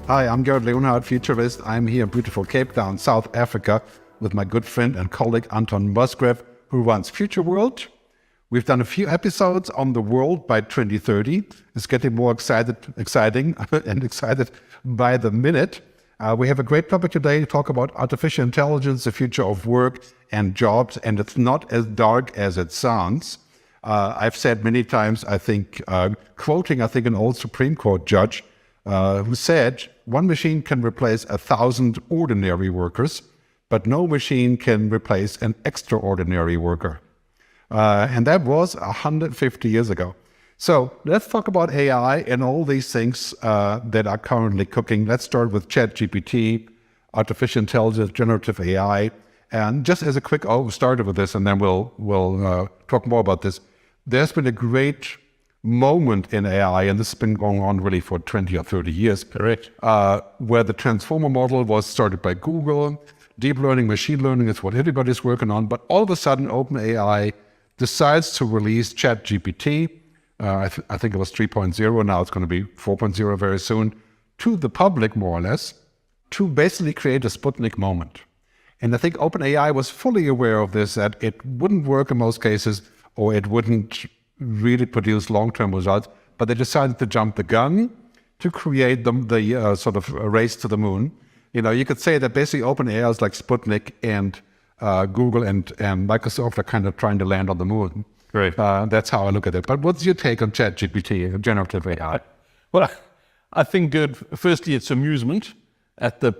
Hi, I'm Gerd Leonhard, futurist. I'm here in beautiful Cape Town, South Africa, with my good friend and colleague Anton Musgrave, who runs Future World. We've done a few episodes on the world by 2030. It's getting more exciting and excited by the minute. We have a great topic today to talk about artificial intelligence, the future of work and jobs, and it's not as dark as it sounds. I've said many times, quoting an old Supreme Court judge, who said, one machine can replace 1,000 ordinary workers, but no machine can replace an extraordinary worker. And that was 150 years ago. So let's talk about AI and all these things that are currently cooking. Let's start with ChatGPT, artificial intelligence, generative AI. And just as a quick start with this, and then we'll talk more about this. There's been a great moment in AI, and this has been going on really for 20 or 30 years. Correct. Where the transformer model was started by Google. Deep learning, machine learning is what everybody's working on. But all of a sudden, OpenAI decides to release ChatGPT. I think it was 3.0. Now it's going to be 4.0 very soon, to the public, more or less, to basically create a Sputnik moment. And I think OpenAI was fully aware of this, that it wouldn't work in most cases, or it wouldn't really produce long-term results, but they decided to jump the gun to create the sort of race to the moon. You know, you could say that basically OpenAI is like Sputnik, and Google and Microsoft are kind of trying to land on the moon. Great. That's how I look at it. But what's your take on ChatGPT, generative AI? Well, I think, good. Firstly, it's amusement at the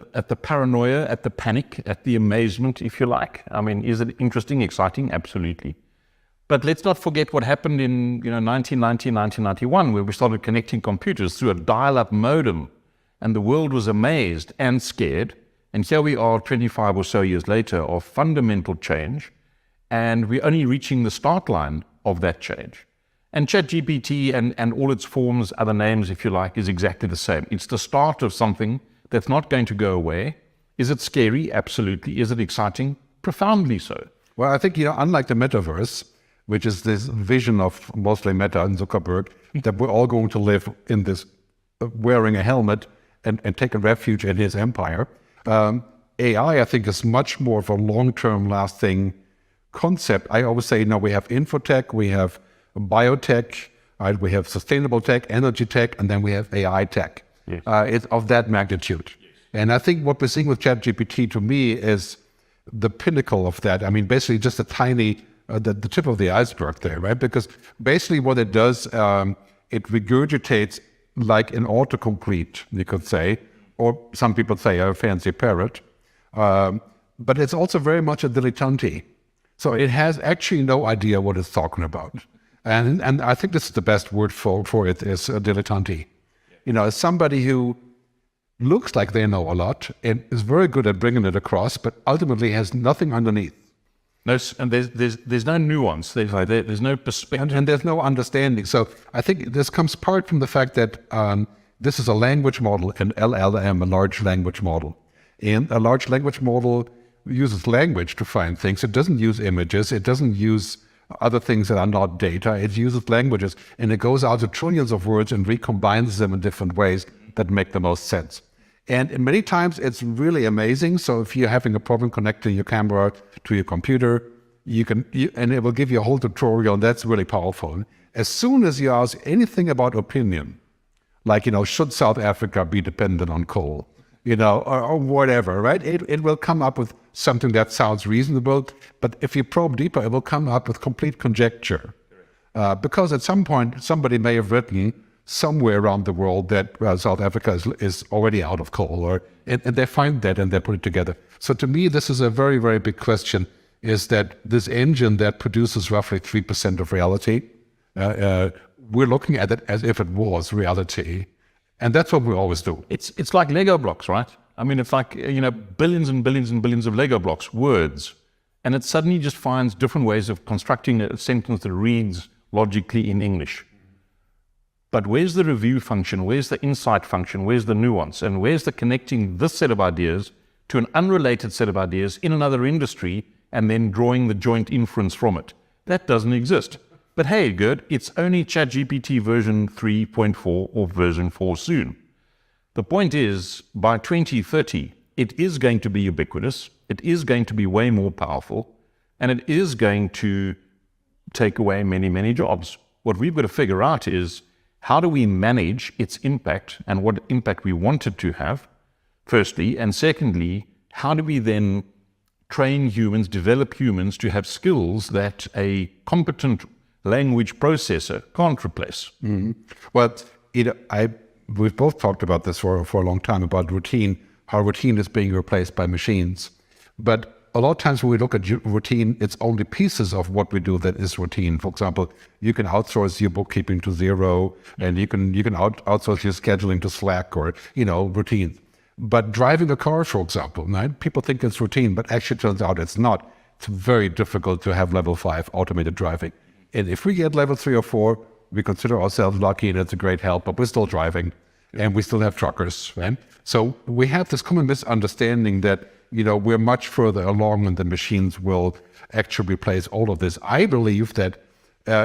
paranoia, at the panic, at the amazement, if you like. I mean, is it interesting, exciting? Absolutely. But let's not forget what happened in 1990, 1991, where we started connecting computers through a dial-up modem, and the world was amazed and scared. And here we are 25 or so years later of fundamental change, and we're only reaching the start line of that change. And ChatGPT and all its forms, other names, if you like, is exactly the same. It's the start of something that's not going to go away. Is it scary? Absolutely. Is it exciting? Profoundly so. Well, I think, unlike the metaverse, which is this vision of mostly Meta and Zuckerberg, that we're all going to live in this wearing a helmet and take a refuge in his empire. AI, I think, is much more of a long-term lasting concept. I always say, we have infotech, we have biotech, right? We have sustainable tech, energy tech, and then we have AI tech. Yes. It's of that magnitude. Yes. And I think what we're seeing with ChatGPT, to me, is the pinnacle of that. I mean, basically just a tiny, the tip of the iceberg there, right? Because basically what it does, it regurgitates like an autocomplete, you could say, or some people say a fancy parrot. But it's also very much a dilettante. So it has actually no idea what it's talking about. And I think this is the best word for it, is a dilettante. Somebody who looks like they know a lot and is very good at bringing it across, but ultimately has nothing underneath. No, and there's no nuance. There's no perspective. And there's no understanding. So I think this comes part from the fact that this is a language model, an LLM, a large language model. And a large language model uses language to find things. It doesn't use images. It doesn't use other things that are not data. It uses languages, and it goes out to trillions of words and recombines them in different ways that make the most sense. And many times it's really amazing. So if you're having a problem connecting your camera to your computer, and it will give you a whole tutorial, and that's really powerful. As soon as you ask anything about opinion, like, should South Africa be dependent on coal, or whatever, right? It will come up with something that sounds reasonable, but if you probe deeper, it will come up with complete conjecture. Because at some point, somebody may have written somewhere around the world that South Africa is already out of coal, and they find that and they put it together. So to me, this is a very, very big question, is that this engine that produces roughly 3% of reality, we're looking at it as if it was reality. And that's what we always do. It's like Lego blocks, right? I mean, it's like, billions and billions and billions of Lego blocks, words. And it suddenly just finds different ways of constructing a sentence that reads logically in English. But where's the review function? Where's the insight function? Where's the nuance? And where's the connecting this set of ideas to an unrelated set of ideas in another industry and then drawing the joint inference from it? That doesn't exist. But hey, Gerd, it's only ChatGPT version 3.4 or version 4 soon. The point is, by 2030, it is going to be ubiquitous, it is going to be way more powerful, and it is going to take away many, many jobs. What we've got to figure out is, how do we manage its impact and what impact we want it to have, firstly, and secondly, how do we then train humans, develop humans to have skills that a competent language processor can't replace? Mm-hmm. Well, we've both talked about this for a long time, about routine, how routine is being replaced by machines. But a lot of times when we look at routine, it's only pieces of what we do that is routine. For example, you can outsource your bookkeeping to Xero, and you can outsource your scheduling to Slack, or, routine. But driving a car, for example, right? People think it's routine, but actually turns out it's not. It's very difficult to have level 5 automated driving. And if we get level 3 or 4, we consider ourselves lucky and it's a great help, but we're still driving and we still have truckers, right? So we have this common misunderstanding that, we're much further along and the machines will actually replace all of this. I believe that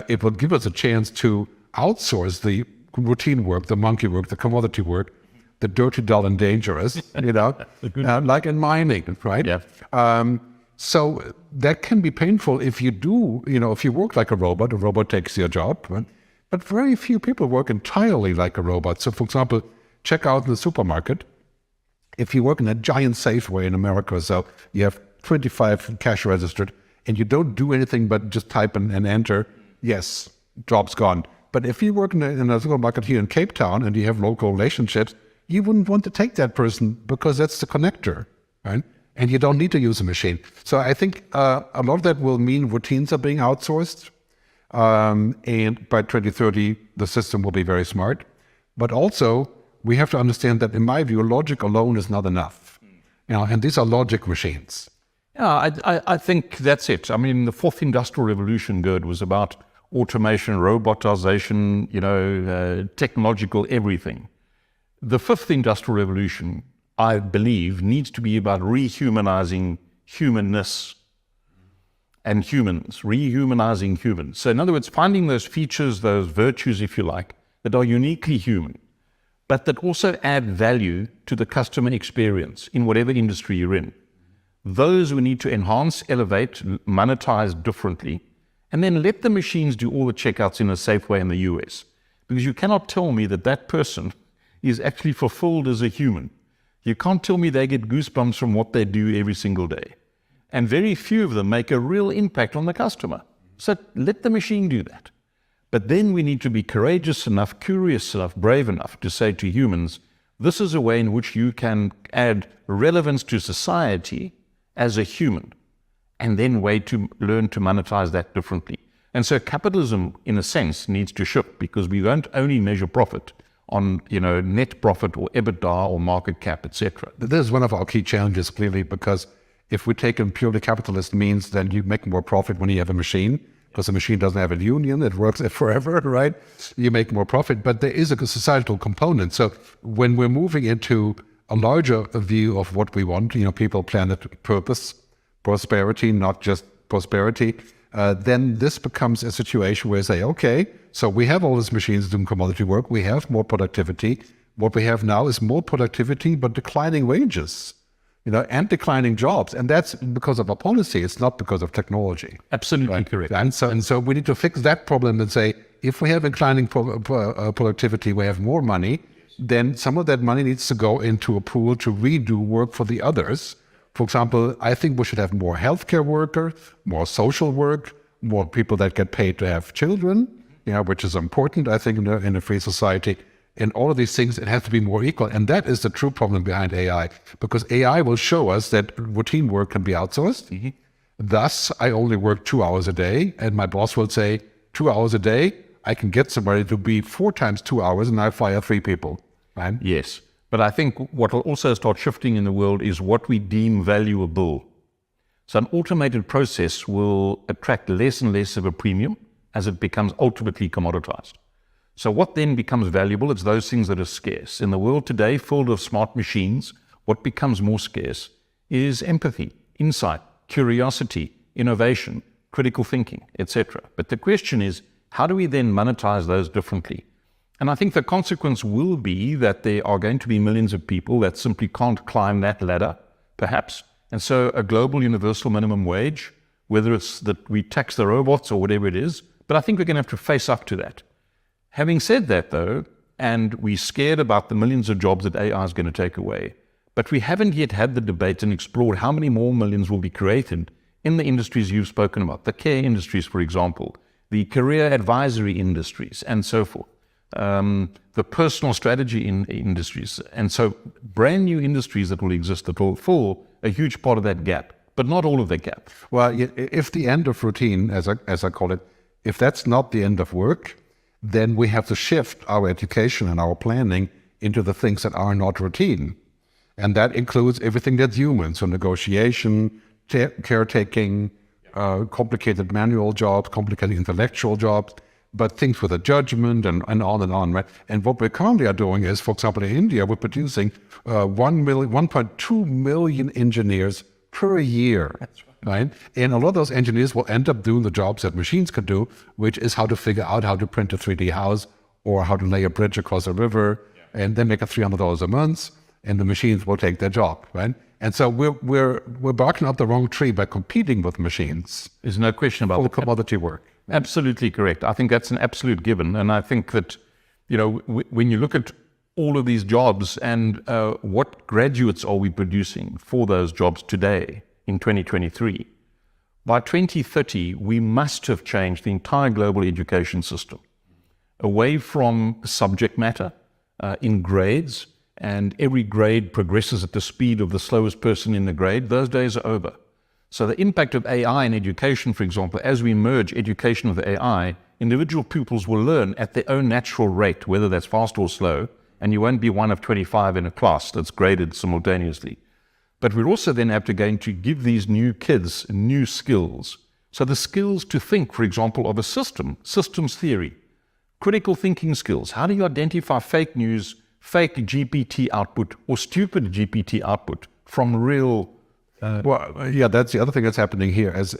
it will give us a chance to outsource the routine work, the monkey work, the commodity work, the dirty, dull, and dangerous, like in mining, right? Yeah. So that can be painful if you do, if you work like a robot takes your job, right? But very few people work entirely like a robot. So for example, check out the supermarket. If you work in a giant Safeway in America, so you have 25 cash registered and you don't do anything but just type and enter, yes, job's gone. But if you work in a supermarket here in Cape Town and you have local relationships, you wouldn't want to take that person because that's the connector, right? And you don't need to use a machine. So I think a lot of that will mean routines are being outsourced. And by 2030, the system will be very smart. But also, we have to understand that, in my view, logic alone is not enough. And these are logic machines. Yeah, I think that's it. I mean, the fourth industrial revolution, Gerd, was about automation, robotization, technological everything. The fifth industrial revolution, I believe, needs to be about rehumanizing humanness and humans, rehumanizing humans. So in other words, finding those features, those virtues, if you like, that are uniquely human, but that also add value to the customer experience in whatever industry you're in. Those we need to enhance, elevate, monetize differently, and then let the machines do all the checkouts in a safe way in the US. Because you cannot tell me that that person is actually fulfilled as a human. You can't tell me they get goosebumps from what they do every single day. And very few of them make a real impact on the customer. So let the machine do that. But then we need to be courageous enough, curious enough, brave enough to say to humans, this is a way in which you can add relevance to society as a human, and then learn to monetize that differently. And so capitalism, in a sense, needs to shift, because we won't only measure profit on net profit or EBITDA or market cap, etc. This is one of our key challenges, clearly, because if we take a purely capitalist means, then you make more profit when you have a machine, because the machine doesn't have a union, it works forever, right? You make more profit, but there is a societal component. So when we're moving into a larger view of what we want, people, planet, purpose, prosperity, not just prosperity, then this becomes a situation where you say, okay, so we have all these machines doing commodity work, we have more productivity. What we have now is more productivity, but declining wages, and declining jobs. And that's because of our policy. It's not because of technology. Absolutely right? Correct. And so we need to fix that problem and say, if we have declining productivity, we have more money, then some of that money needs to go into a pool to redo work for the others. For example, I think we should have more healthcare workers, more social work, more people that get paid to have children, which is important, I think, in a free society. In all of these things, it has to be more equal. And that is the true problem behind AI, because AI will show us that routine work can be outsourced. Mm-hmm. Thus, I only work 2 hours a day, and my boss will say, 2 hours a day, I can get somebody to be 4 times 2 hours, and I fire 3 people. Right? Yes. But I think what will also start shifting in the world is what we deem valuable. So an automated process will attract less and less of a premium as it becomes ultimately commoditized. So what then becomes valuable? It's those things that are scarce. In the world today, full of smart machines, what becomes more scarce is empathy, insight, curiosity, innovation, critical thinking, etc. But the question is, how do we then monetize those differently? And I think the consequence will be that there are going to be millions of people that simply can't climb that ladder, perhaps. And so a global universal minimum wage, whether it's that we tax the robots or whatever it is, but I think we're going to have to face up to that. Having said that, though, and we're scared about the millions of jobs that AI is going to take away, but we haven't yet had the debate and explored how many more millions will be created in the industries you've spoken about, the care industries, for example, the career advisory industries, and so forth, the personal strategy industries. And so brand new industries that will exist that will fill a huge part of that gap, but not all of that gap. Well, if the end of routine, as I call it, if that's not the end of work, then we have to shift our education and our planning into the things that are not routine. And that includes everything that's human. So negotiation, caretaking, complicated manual jobs, complicated intellectual jobs, but things with a judgment and on, right? And what we currently are doing is, for example, in India, we're producing 1.2 million engineers per year. That's right. And a lot of those engineers will end up doing the jobs that machines can do, which is how to figure out how to print a 3D house or how to lay a bridge across a river, and then make a $300 a month, and the machines will take their job, right? And so we're barking up the wrong tree by competing with machines. There's no question about the commodity work. Absolutely correct. I think that's an absolute given. And I think that, when you look at all of these jobs and what graduates are we producing for those jobs today in 2023, by 2030, we must have changed the entire global education system away from subject matter in grades, and every grade progresses at the speed of the slowest person in the grade. Those days are over. So the impact of AI in education, for example, as we merge education with AI, individual pupils will learn at their own natural rate, whether that's fast or slow, and you won't be one of 25 in a class that's graded simultaneously. But we're also then going to give these new kids new skills. So the skills to think, for example, of a systems theory, critical thinking skills. How do you identify fake news, fake GPT output, or stupid GPT output from real? That's the other thing that's happening here. As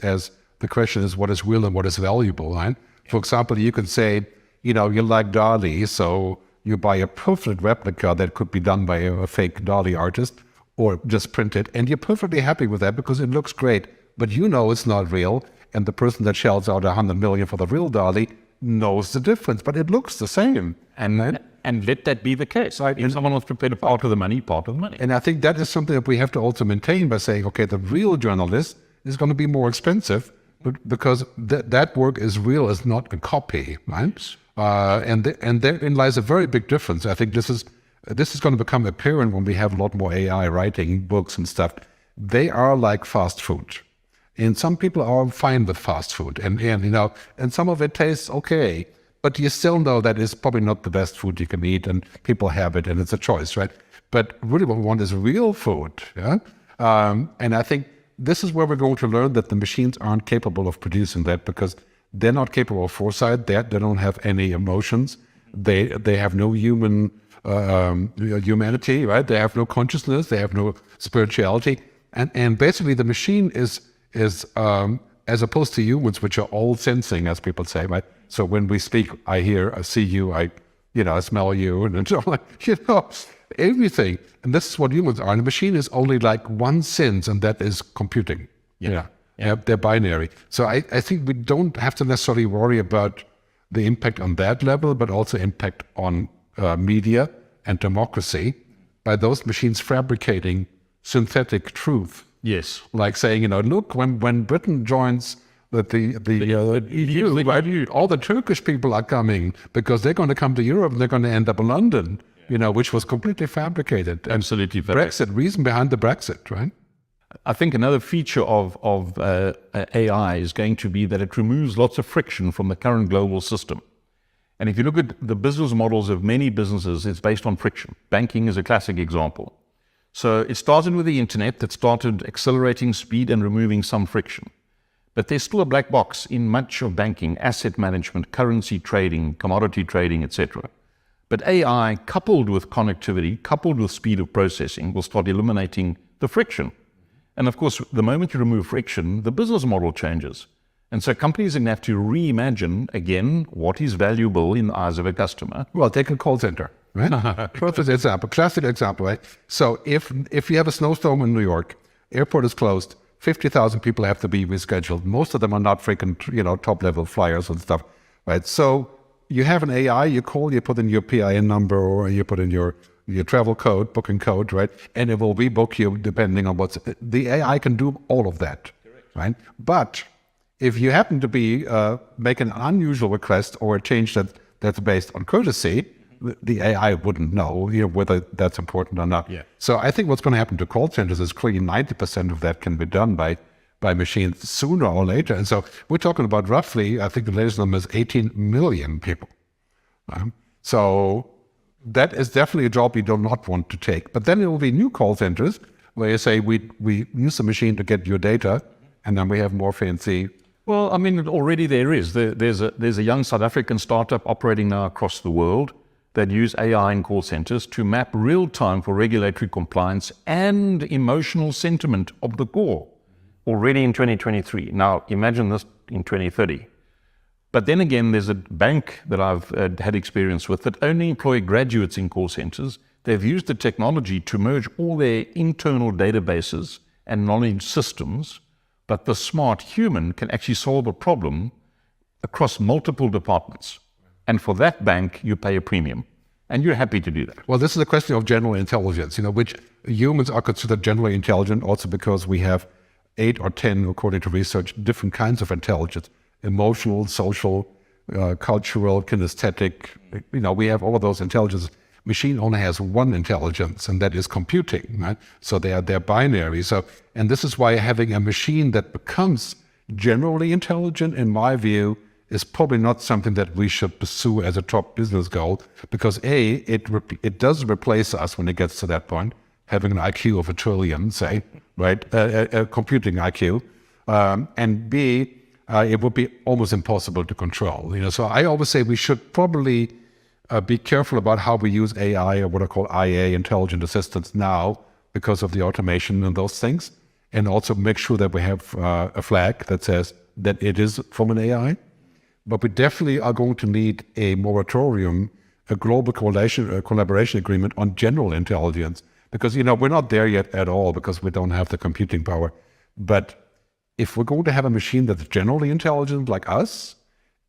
the question is, what is real and what is valuable, right? For example, you can say, you like DALL-E, so you buy a perfect replica that could be done by a fake DALL-E artist, or just print it, and you're perfectly happy with that because it looks great, but it's not real, and the person that shells out $100 million for the real DALL-E knows the difference, but it looks the same. And let that be the case. Right? If someone wants to pay part of the money, part of the money. And I think that is something that we have to also maintain by saying, okay, the real journalist is going to be more expensive, but because that work is real, is not a copy, right? And therein lies a very big difference. I think this is going to become apparent when we have a lot more AI writing books and stuff. They are like fast food. And some people are fine with fast food, and some of it tastes okay, but you still know that it's probably not the best food you can eat, and people have it, and it's a choice, right? But really what we want is real food, yeah? And I think this is where we're going to learn that the machines aren't capable of producing that because they're not capable of foresight, they don't have any emotions, they have no human humanity, right? They have no consciousness, they have no spirituality, and basically the machine is as opposed to humans, which are all sensing, as people say, right? So when we speak, I hear, I see you, I smell you, and so like, everything. And this is what humans are. And the machine is only like one sense, and that is computing. Yeah. They're binary. So I think we don't have to necessarily worry about the impact on that level, but also impact on media and democracy by those machines fabricating synthetic truth. Yes. Like saying, look, when Britain joins the EU, all the Turkish people are coming because they're going to come to Europe and they're going to end up in London, which was completely fabricated. Absolutely. Brexit, reason behind the Brexit, right? I think another feature of AI is going to be that it removes lots of friction from the current global system. And if you look at the business models of many businesses, it's based on friction. Banking is a classic example. So it started with the internet that started accelerating speed and removing some friction. But there's still a black box in much of banking, asset management, currency trading, commodity trading, etc. But AI, coupled with connectivity, coupled with speed of processing, will start eliminating the friction. And of course, the moment you remove friction, the business model changes. And so companies are going to have to reimagine, again, what is valuable in the eyes of a customer. Well, take a call center, right? Perfect example, classic example, right? So if you have a snowstorm in New York, airport is closed, 50,000 people have to be rescheduled. Most of them are not freaking, top-level flyers and stuff, right? So you have an AI, you call, you put in your PIN number, or you put in your travel code, booking code, right? And it will rebook you depending on the AI can do all of that, right? But if you happen to be make an unusual request or a change that's based on courtesy, the AI wouldn't know whether that's important or not. Yeah. So I think what's going to happen to call centers is clearly 90% of that can be done by machines sooner or later. And so we're talking about roughly, I think the latest number is 18 million people. So that is definitely a job you do not want to take. But then there will be new call centers where you say we use the machine to get your data, and then we have more fancy. Well, I mean, already there is. There's a young South African startup operating now across the world that use AI in call centers to map real time for regulatory compliance and emotional sentiment of the call already in 2023. Now, imagine this in 2030. But then again, there's a bank that I've had experience with that only employ graduates in call centers. They've used the technology to merge all their internal databases and knowledge systems, but the smart human can actually solve a problem across multiple departments. And for that bank, you pay a premium. And you're happy to do that. Well, this is a question of general intelligence, which humans are considered generally intelligent also because we have 8 or 10, according to research, different kinds of intelligence: emotional, social, cultural, kinesthetic. We have all of those intelligences. Machine only has one intelligence, and that is computing, right? So they're binary. So, and this is why having a machine that becomes generally intelligent, in my view, is probably not something that we should pursue as a top business goal, because it does replace us when it gets to that point, having an IQ of 1 trillion, say, right, a computing IQ, and B, it would be almost impossible to control. So I always say we should probably be careful about how we use AI, or what I call IA, intelligent assistants, now because of the automation and those things, and also make sure that we have a flag that says that it is from an AI. But we definitely are going to need a moratorium, a global collaboration agreement on general intelligence, because we're not there yet at all because we don't have the computing power. But if we're going to have a machine that's generally intelligent like us,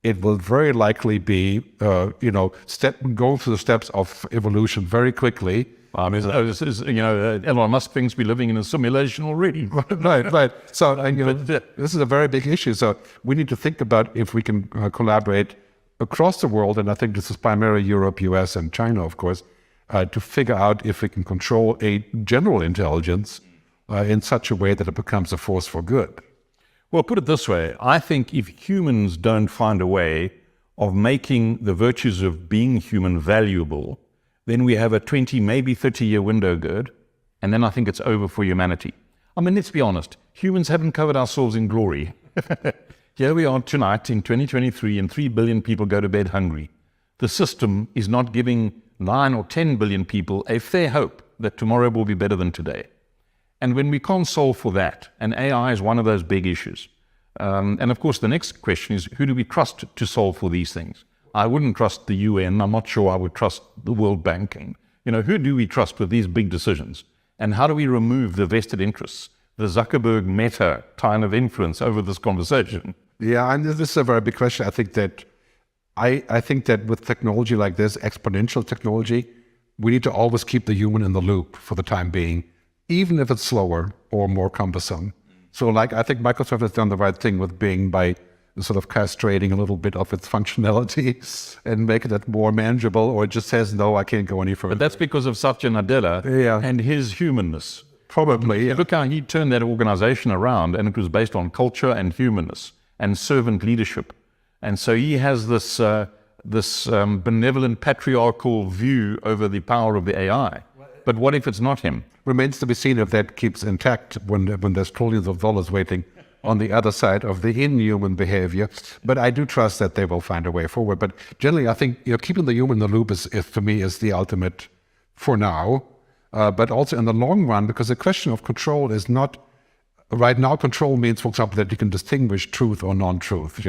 it will very likely be, going through the steps of evolution very quickly. I mean, Elon Musk thinks we're living in a simulation already. Right. So, this is a very big issue. So we need to think about if we can collaborate across the world, and I think this is primarily Europe, US, and China, of course, to figure out if we can control a general intelligence in such a way that it becomes a force for good. Well, put it this way. I think if humans don't find a way of making the virtues of being human valuable, then we have a 20, maybe 30-year window, Gerd, and then I think it's over for humanity. I mean, let's be honest. Humans haven't covered ourselves in glory. Here we are tonight in 2023, and 3 billion people go to bed hungry. The system is not giving 9 or 10 billion people a fair hope that tomorrow will be better than today. And when we can't solve for that, and AI is one of those big issues. And of course, the next question is, who do we trust to solve for these things? I wouldn't trust the UN. I'm not sure I would trust the World Bank. And, who do we trust with these big decisions? And how do we remove the vested interests, the Zuckerberg Meta kind of influence over this conversation? Yeah, and this is a very big question. I think that with technology like this, exponential technology, we need to always keep the human in the loop for the time being, even if it's slower or more cumbersome. So I think Microsoft has done the right thing with by sort of castrating a little bit of its functionality and making it more manageable, or it just says, no, I can't go any further. But that's because of Satya Nadella and his humanness. Probably. Yeah. Look how he turned that organization around, and it was based on culture and humanness and servant leadership. And so he has this benevolent patriarchal view over the power of the AI. But what if it's not him? Remains to be seen if that keeps intact when there's trillions of dollars waiting on the other side of the inhuman behavior. But I do trust that they will find a way forward. But generally, I think keeping the human in the loop is for me is the ultimate for now. But also in the long run, because the question of control is not right now. Control means, for example, that you can distinguish truth or non-truth,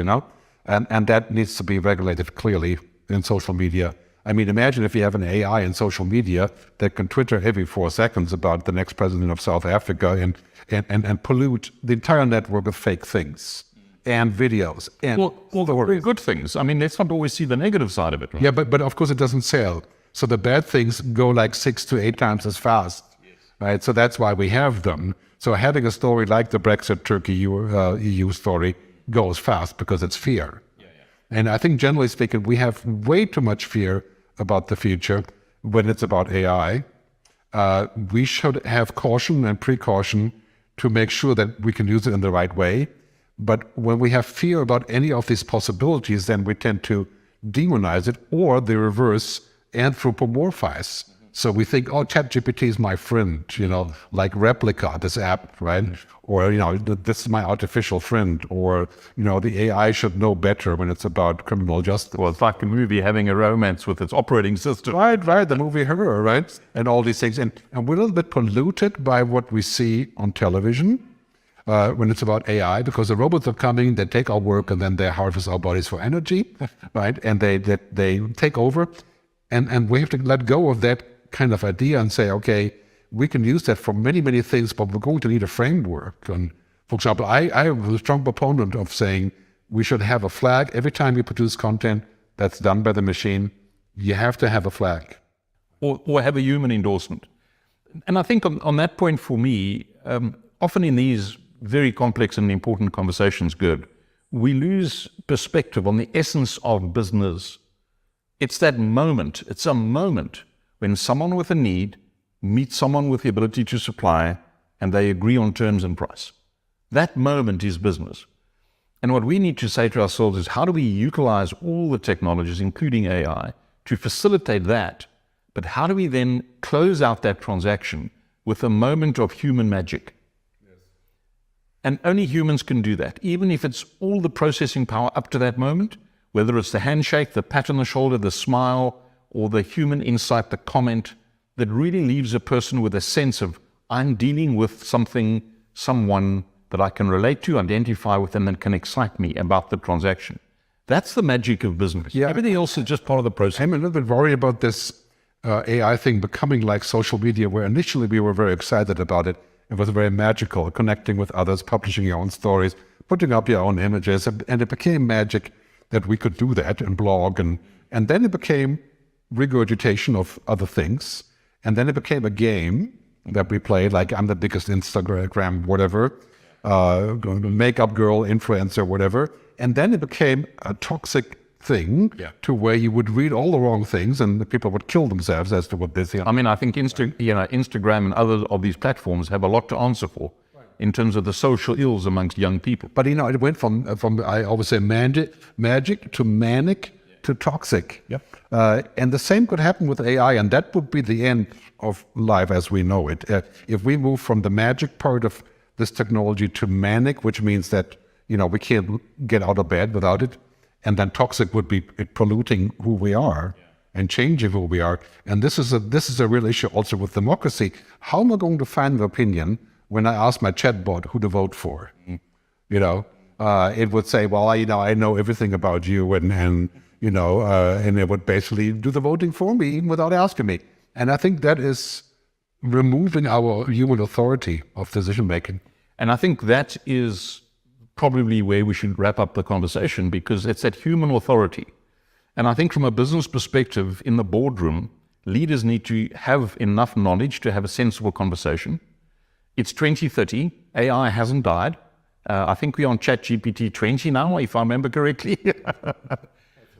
and that needs to be regulated clearly in social media. I mean, imagine if you have an AI in social media that can Twitter every 4 seconds about the next president of South Africa and pollute the entire network of fake things and videos and all the very good things. I mean, let's not always see the negative side of it. Right? Yeah, but of course it doesn't sell. So the bad things go like 6 to 8 times as fast, right? So that's why we have them. So having a story like the Brexit Turkey EU story goes fast because it's fear. And I think generally speaking, we have way too much fear about the future when it's about AI. We should have caution and precaution to make sure that we can use it in the right way. But when we have fear about any of these possibilities, then we tend to demonize it or the reverse, anthropomorphize. So we think, oh, ChatGPT is my friend, like Replica, this app, right? Or, this is my artificial friend. Or, the AI should know better when it's about criminal justice. Well, it's like a movie having a romance with its operating system. Right, the movie Her, right? And all these things. And we're a little bit polluted by what we see on television when it's about AI, because the robots are coming, they take our work, and then they harvest our bodies for energy, right? And they take over. And we have to let go of that kind of idea and say, okay, we can use that for many, many things, but we're going to need a framework. And for example, I am a strong proponent of saying we should have a flag. Every time you produce content that's done by the machine, you have to have a flag. Or have a human endorsement. And I think on that point for me, often in these very complex and important conversations, Gerd, we lose perspective on the essence of business. It's that moment, it's a moment when someone with a need meets someone with the ability to supply and they agree on terms and price. That moment is business. And what we need to say to ourselves is, how do we utilize all the technologies, including AI, to facilitate that? But how do we then close out that transaction with a moment of human magic? Yes. And only humans can do that, even if it's all the processing power up to that moment, whether it's the handshake, the pat on the shoulder, the smile, or the human insight, the comment that really leaves a person with a sense of, I'm dealing with someone that I can relate to, identify with, and that can excite me about the transaction. That's the magic of business. Yeah. Everything else is just part of the process. I'm a little bit worried about this AI thing becoming like social media, where initially we were very excited about it. It was very magical, connecting with others, publishing your own stories, putting up your own images, and it became magic that we could do that and blog, and then it became regurgitation of other things, and then it became a game that we played, like I'm the biggest Instagram whatever, makeup girl, influencer, whatever, and then it became a toxic thing to where you would read all the wrong things and the people would kill themselves as to what they see. I mean, I think Instagram and other of these platforms have a lot to answer for in terms of the social ills amongst young people. But it went from I always say magic to manic to toxic. Yep. And the same could happen with AI, and that would be the end of life as we know it. If we move from the magic part of this technology to manic, which means that we can't get out of bed without it, and then toxic would be polluting who we are and changing who we are. And this is a real issue also with democracy. How am I going to find an opinion when I ask my chatbot who to vote for? It would say, well, I know everything about you, and it would basically do the voting for me even without asking me. And I think that is removing our human authority of decision making. And I think that is probably where we should wrap up the conversation, because it's that human authority. And I think from a business perspective, in the boardroom, leaders need to have enough knowledge to have a sensible conversation. It's 2030. AI hasn't died. I think we're on ChatGPT 20 now, if I remember correctly.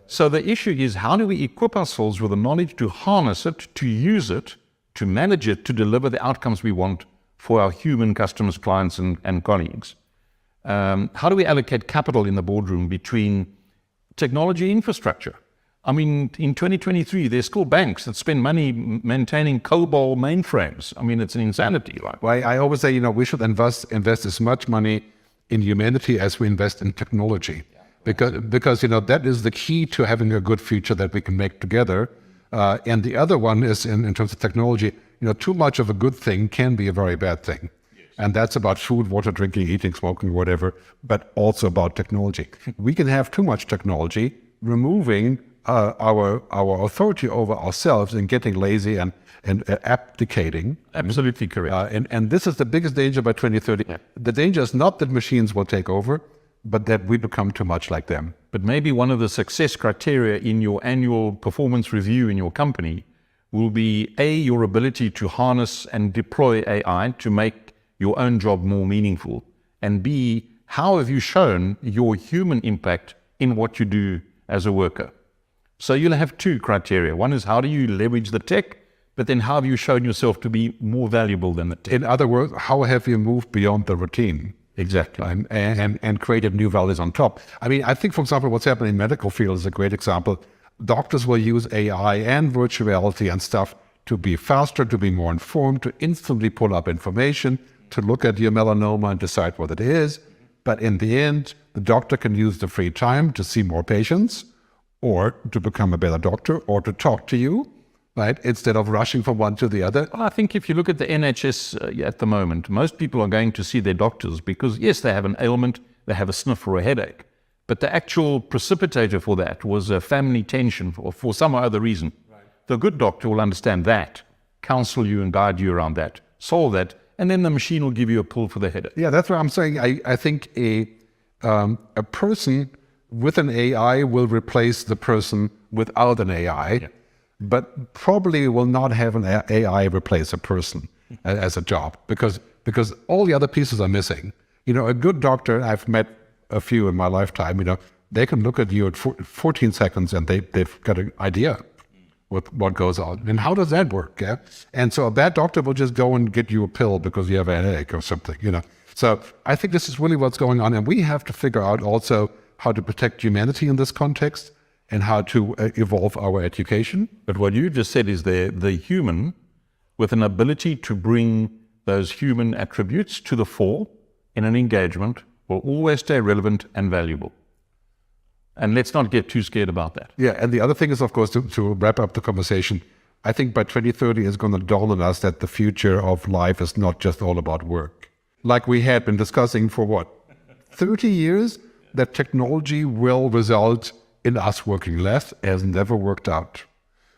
So the issue is, how do we equip ourselves with the knowledge to harness it, to use it, to manage it, to deliver the outcomes we want for our human customers, clients, and colleagues? How do we allocate capital in the boardroom between technology infrastructure? I mean, in 2023, there's still banks that spend money maintaining COBOL mainframes. I mean, it's an insanity. Right? Well, I always say, we should invest as much money in humanity as we invest in technology. Because that is the key to having a good future that we can make together. And the other one is in terms of technology, too much of a good thing can be a very bad thing. And that's about food, water, drinking, eating, smoking, whatever, but also about technology. We can have too much technology, removing our authority over ourselves and getting lazy and abdicating. Absolutely correct. And this is the biggest danger by 2030. Yeah. The danger is not that machines will take over, but that we become too much like them. But maybe one of the success criteria in your annual performance review in your company will be A, your ability to harness and deploy AI to make your own job more meaningful, and B, how have you shown your human impact in what you do as a worker? So you'll have two criteria. One is how do you leverage the tech, but then how have you shown yourself to be more valuable than the tech? In other words, how have you moved beyond the routine? Exactly. And created new values on top. I mean, I think, for example, what's happening in the medical field is a great example. Doctors will use AI and virtual reality and stuff to be faster, to be more informed, to instantly pull up information, to look at your melanoma and decide what it is. But in the end, the doctor can use the free time to see more patients, or to become a better doctor, or to talk to you, right? Instead of rushing from one to the other. Well, I think if you look at the NHS at the moment, most people are going to see their doctors because, yes, they have an ailment, they have a sniff or a headache. But the actual precipitator for that was a family tension or for some other reason. Right. The good doctor will understand that, counsel you and guide you around that, solve that, and then the machine will give you a pull for the headache. Yeah, that's what I'm saying. I think a person with an AI will replace the person without an AI, but probably will not have an AI replace a person as a job because all the other pieces are missing. A good doctor, I've met a few in my lifetime, they can look at you at 14 seconds and they've got an idea with what goes on. And how does that work? Yeah? And so a bad doctor will just go and get you a pill because you have a headache or something, So I think this is really what's going on. And we have to figure out also how to protect humanity in this context and how to evolve our education. But what you just said is the human with an ability to bring those human attributes to the fore in an engagement will always stay relevant and valuable. And let's not get too scared about that. Yeah, and the other thing is, of course, to wrap up the conversation, I think by 2030 it's going to dawn on us that the future of life is not just all about work. Like we had been discussing for 30 years, that technology will result in us working less, has never worked out.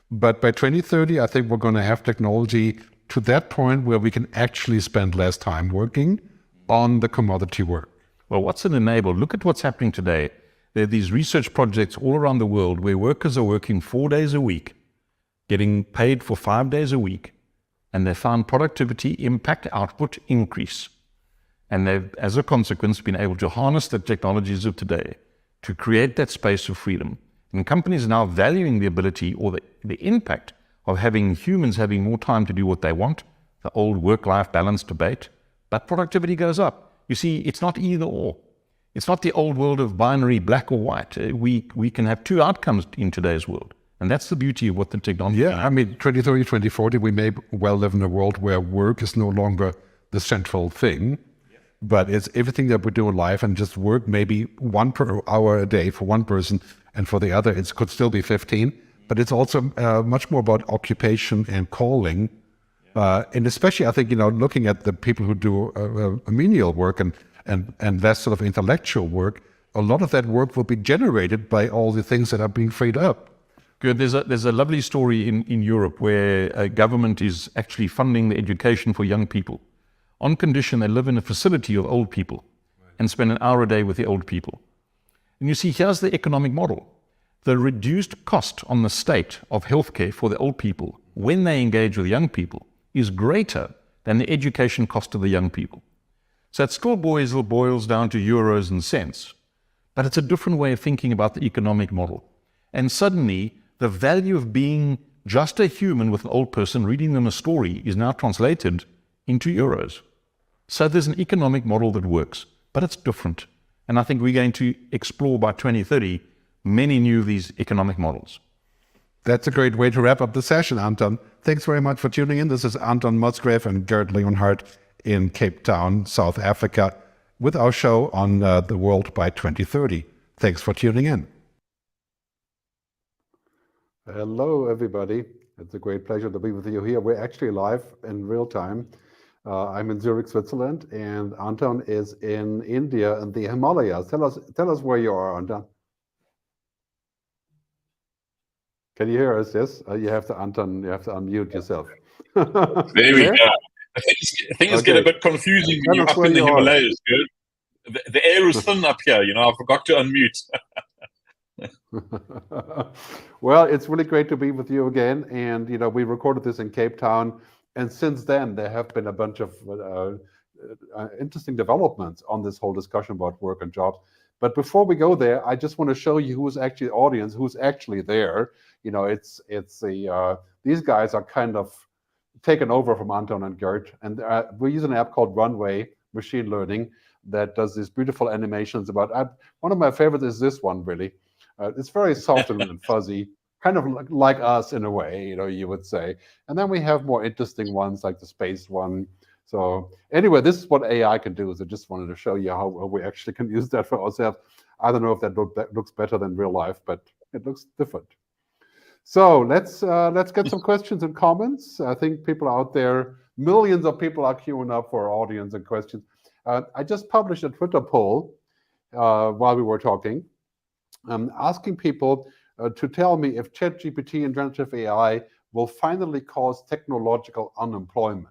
But by 2030, I think we're going to have technology to that point where we can actually spend less time working on the commodity work. Well, what's it enable? Look at what's happening today. There are these research projects all around the world where workers are working 4 days a week, getting paid for 5 days a week, and they found productivity, impact, output increase. And they've, as a consequence, been able to harness the technologies of today to create that space of freedom. And companies are now valuing the ability or the impact of having humans having more time to do what they want, the old work-life balance debate, but productivity goes up. You see, it's not either or. It's not the old world of binary black or white. We can have two outcomes in today's world. And that's the beauty of what the technology Yeah, I mean, 2030, 2040, we may well live in a world where work is no longer the central thing, but it's everything that we do in life, and just work maybe 1 per hour a day for one person, and for the other it could still be 15. But it's also much more about occupation and calling. And especially, I think, looking at the people who do menial work and less sort of intellectual work, a lot of that work will be generated by all the things that are being freed up. Good. There's a lovely story in Europe where a government is actually funding the education for young people on condition they live in a facility of old people and spend an hour a day with the old people. And you see, here's the economic model. The reduced cost on the state of healthcare for the old people when they engage with young people is greater than the education cost of the young people. So it still boils down to euros and cents, but it's a different way of thinking about the economic model. And suddenly, the value of being just a human with an old person reading them a story is now translated into euros. So there's an economic model that works, but it's different. And I think we're going to explore by 2030 many new of these economic models. That's a great way to wrap up the session, Anton. Thanks very much for tuning in. This is Anton Musgrave and Gerd Leonhardt in Cape Town, South Africa. with our show on the world by 2030. Thanks for tuning in. Hello, everybody. It's a great pleasure to be with you here. We're actually live in real time. I'm in Zurich, Switzerland, and Anton is in India and the Himalayas. Tell us where you are, Anton. Can you hear us? Yes. You have to unmute yourself. There we go. I think it's get a bit confusing when you're up in the Himalayas. The air is thin up here. I forgot to unmute. Well, it's really great to be with you again. And, we recorded this in Cape Town. And since then, there have been a bunch of interesting developments on this whole discussion about work and jobs. But before we go there, I just want to show you who's actually the audience, who's actually there. These guys are kind of taken over from Anton and Gerd. And we use an app called Runway Machine Learning that does these beautiful animations about, one of my favorites is this one, really. It's very soft and fuzzy, kind of like us in a way, you would say. And then we have more interesting ones like the space one. So anyway, this is what AI can do. So I just wanted to show you how we actually can use that for ourselves. I don't know if that looks better than real life, but it looks different. So let's get some questions and comments. I think people out there, millions of people are queuing up for our audience and questions. I just published a Twitter poll while we were talking, asking people to tell me if ChatGPT and generative AI will finally cause technological unemployment.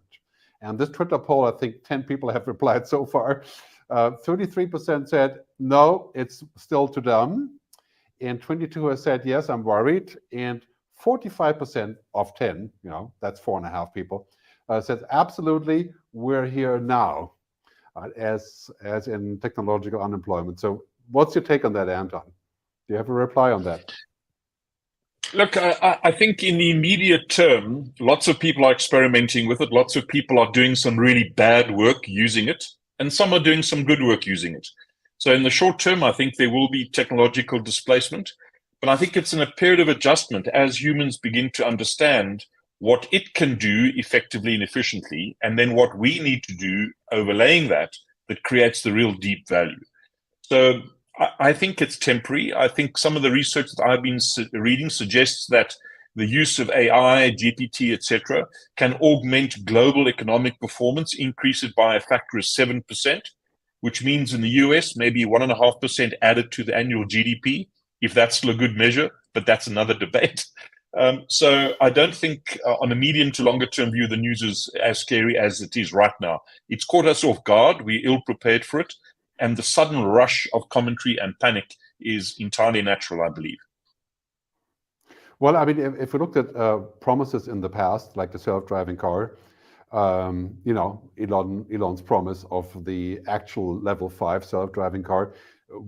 And this Twitter poll, I think 10 people have replied so far. 33% said, no, it's still too dumb. And 22 have said, yes, I'm worried. And 45% of 10, that's 4.5 people, said, absolutely, we're here now, as in technological unemployment. So what's your take on that, Anton? Do you have a reply on that? Look, I think in the immediate term, lots of people are experimenting with it. Lots of people are doing some really bad work using it, and some are doing some good work using it. So in the short term, I think there will be technological displacement, but I think it's in a period of adjustment as humans begin to understand what it can do effectively and efficiently, and then what we need to do overlaying that creates the real deep value. So I think it's temporary. I think some of the research that I've been reading suggests that the use of AI, GPT, etc., can augment global economic performance, increase it by a factor of 7%, which means in the US, maybe 1.5% added to the annual GDP, if that's still a good measure, but that's another debate. So I don't think on a medium to longer term view, the news is as scary as it is right now. It's caught us off guard. We're ill prepared for it. And the sudden rush of commentary and panic is entirely natural, I believe. Well, I mean, if we looked at promises in the past, like the self-driving car, Elon's promise of the actual level 5 self-driving car,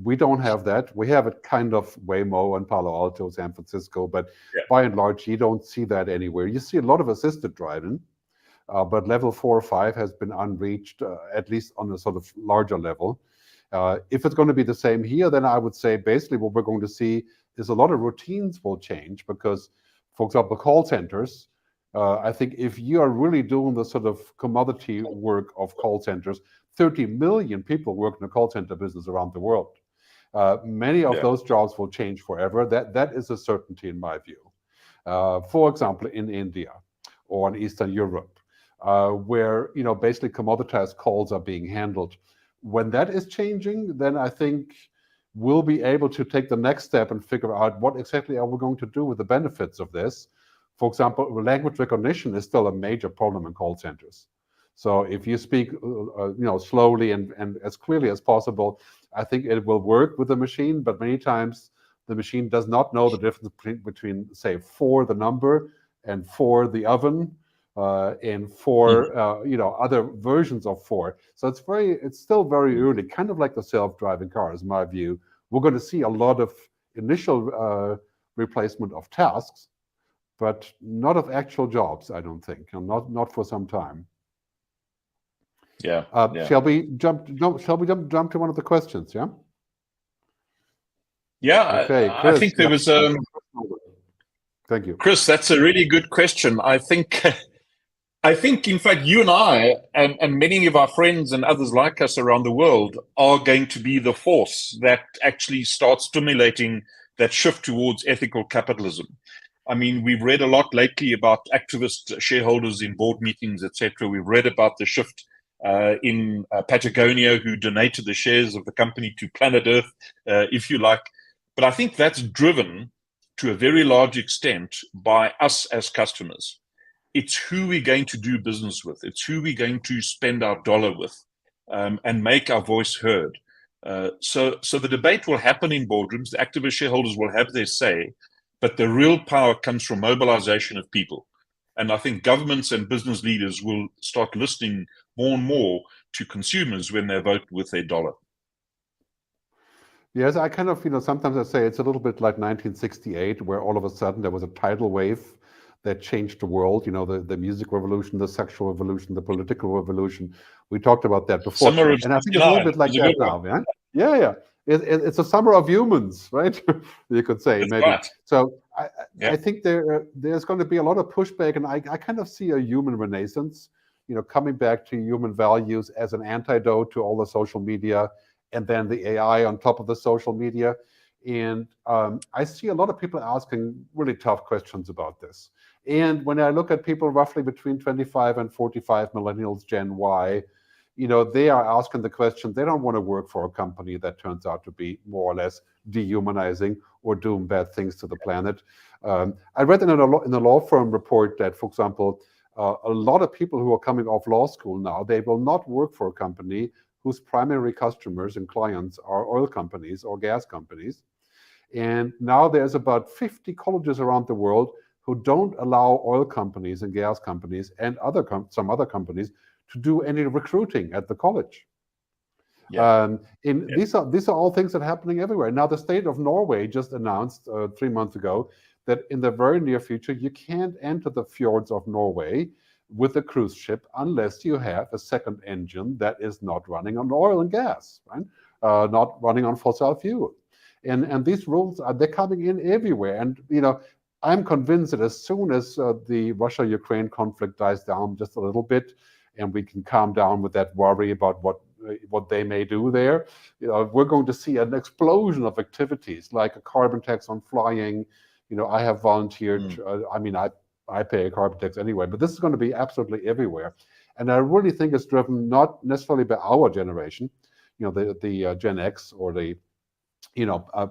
we don't have that. We have it kind of Waymo and Palo Alto, San Francisco, but by and large, you don't see that anywhere. You see a lot of assisted driving, but level 4 or 5 has been unreached, at least on a sort of larger level. If it's going to be the same here, then I would say basically what we're going to see is a lot of routines will change because, for example, call centers, I think if you are really doing the sort of commodity work of call centers, 30 million people work in the call center business around the world. Many of those jobs will change forever. That is a certainty in my view. For example, in India or in Eastern Europe, where basically commoditized calls are being handled. When that is changing, then I think we'll be able to take the next step and figure out what exactly are we going to do with the benefits of this. For example, language recognition is still a major problem in call centers. So if you speak slowly and as clearly as possible, I think it will work with the machine, but many times the machine does not know the difference between say 4, the number, and 4, the oven, and 4, other versions of 4. So it's still very early, kind of like the self-driving cars, in my view. We're going to see a lot of initial replacement of tasks, but not of actual jobs, I don't think, and not for some time. Yeah. Shall we jump to one of the questions? Yeah. Yeah. Okay, Chris, I think there was. Thank you, Chris. That's a really good question. I think I think, in fact, you and I and many of our friends and others like us around the world are going to be the force that actually starts stimulating that shift towards ethical capitalism. I mean, we've read a lot lately about activist shareholders in board meetings, etc. We've read about the shift in Patagonia, who donated the shares of the company to Planet Earth, if you like. But I think that's driven to a very large extent by us as customers. It's who we're going to do business with. It's who we're going to spend our dollar with, and make our voice heard. So the debate will happen in boardrooms. The activist shareholders will have their say, but the real power comes from mobilization of people. And I think governments and business leaders will start listening more and more to consumers when they vote with their dollar. Yes, I kind of, sometimes I say it's a little bit like 1968, where all of a sudden there was a tidal wave that changed the world, the music revolution, the sexual revolution, the political revolution. We talked about that before. Summer of And I think it's a little bit like that now, yeah? Yeah. It's a summer of humans, right? You could say, That's maybe. right. So I think there's going to be a lot of pushback, and I kind of see a human renaissance, coming back to human values as an antidote to all the social media, and then the AI on top of the social media. And I see a lot of people asking really tough questions about this. And when I look at people roughly between 25 and 45, millennials, Gen Y, they are asking the question, they don't want to work for a company that turns out to be more or less dehumanizing or doing bad things to the planet. I read in a law firm report that, for example, a lot of people who are coming off law school now, they will not work for a company whose primary customers and clients are oil companies or gas companies. And now there's about 50 colleges around the world who don't allow oil companies and gas companies and some other companies to do any recruiting at the college. Yeah. These are all things that are happening everywhere. Now, the state of Norway just announced 3 months ago that in the very near future, you can't enter the fjords of Norway with a cruise ship unless you have a second engine that is not running on oil and gas, right? Not running on fossil fuel. And these rules they're coming in everywhere. And I'm convinced that as soon as the Russia-Ukraine conflict dies down just a little bit, and we can calm down with that worry about what they may do there, we're going to see an explosion of activities like a carbon tax on flying. I have volunteered. I pay a carbon tax anyway, but this is going to be absolutely everywhere. And I really think it's driven not necessarily by our generation, the Gen X or the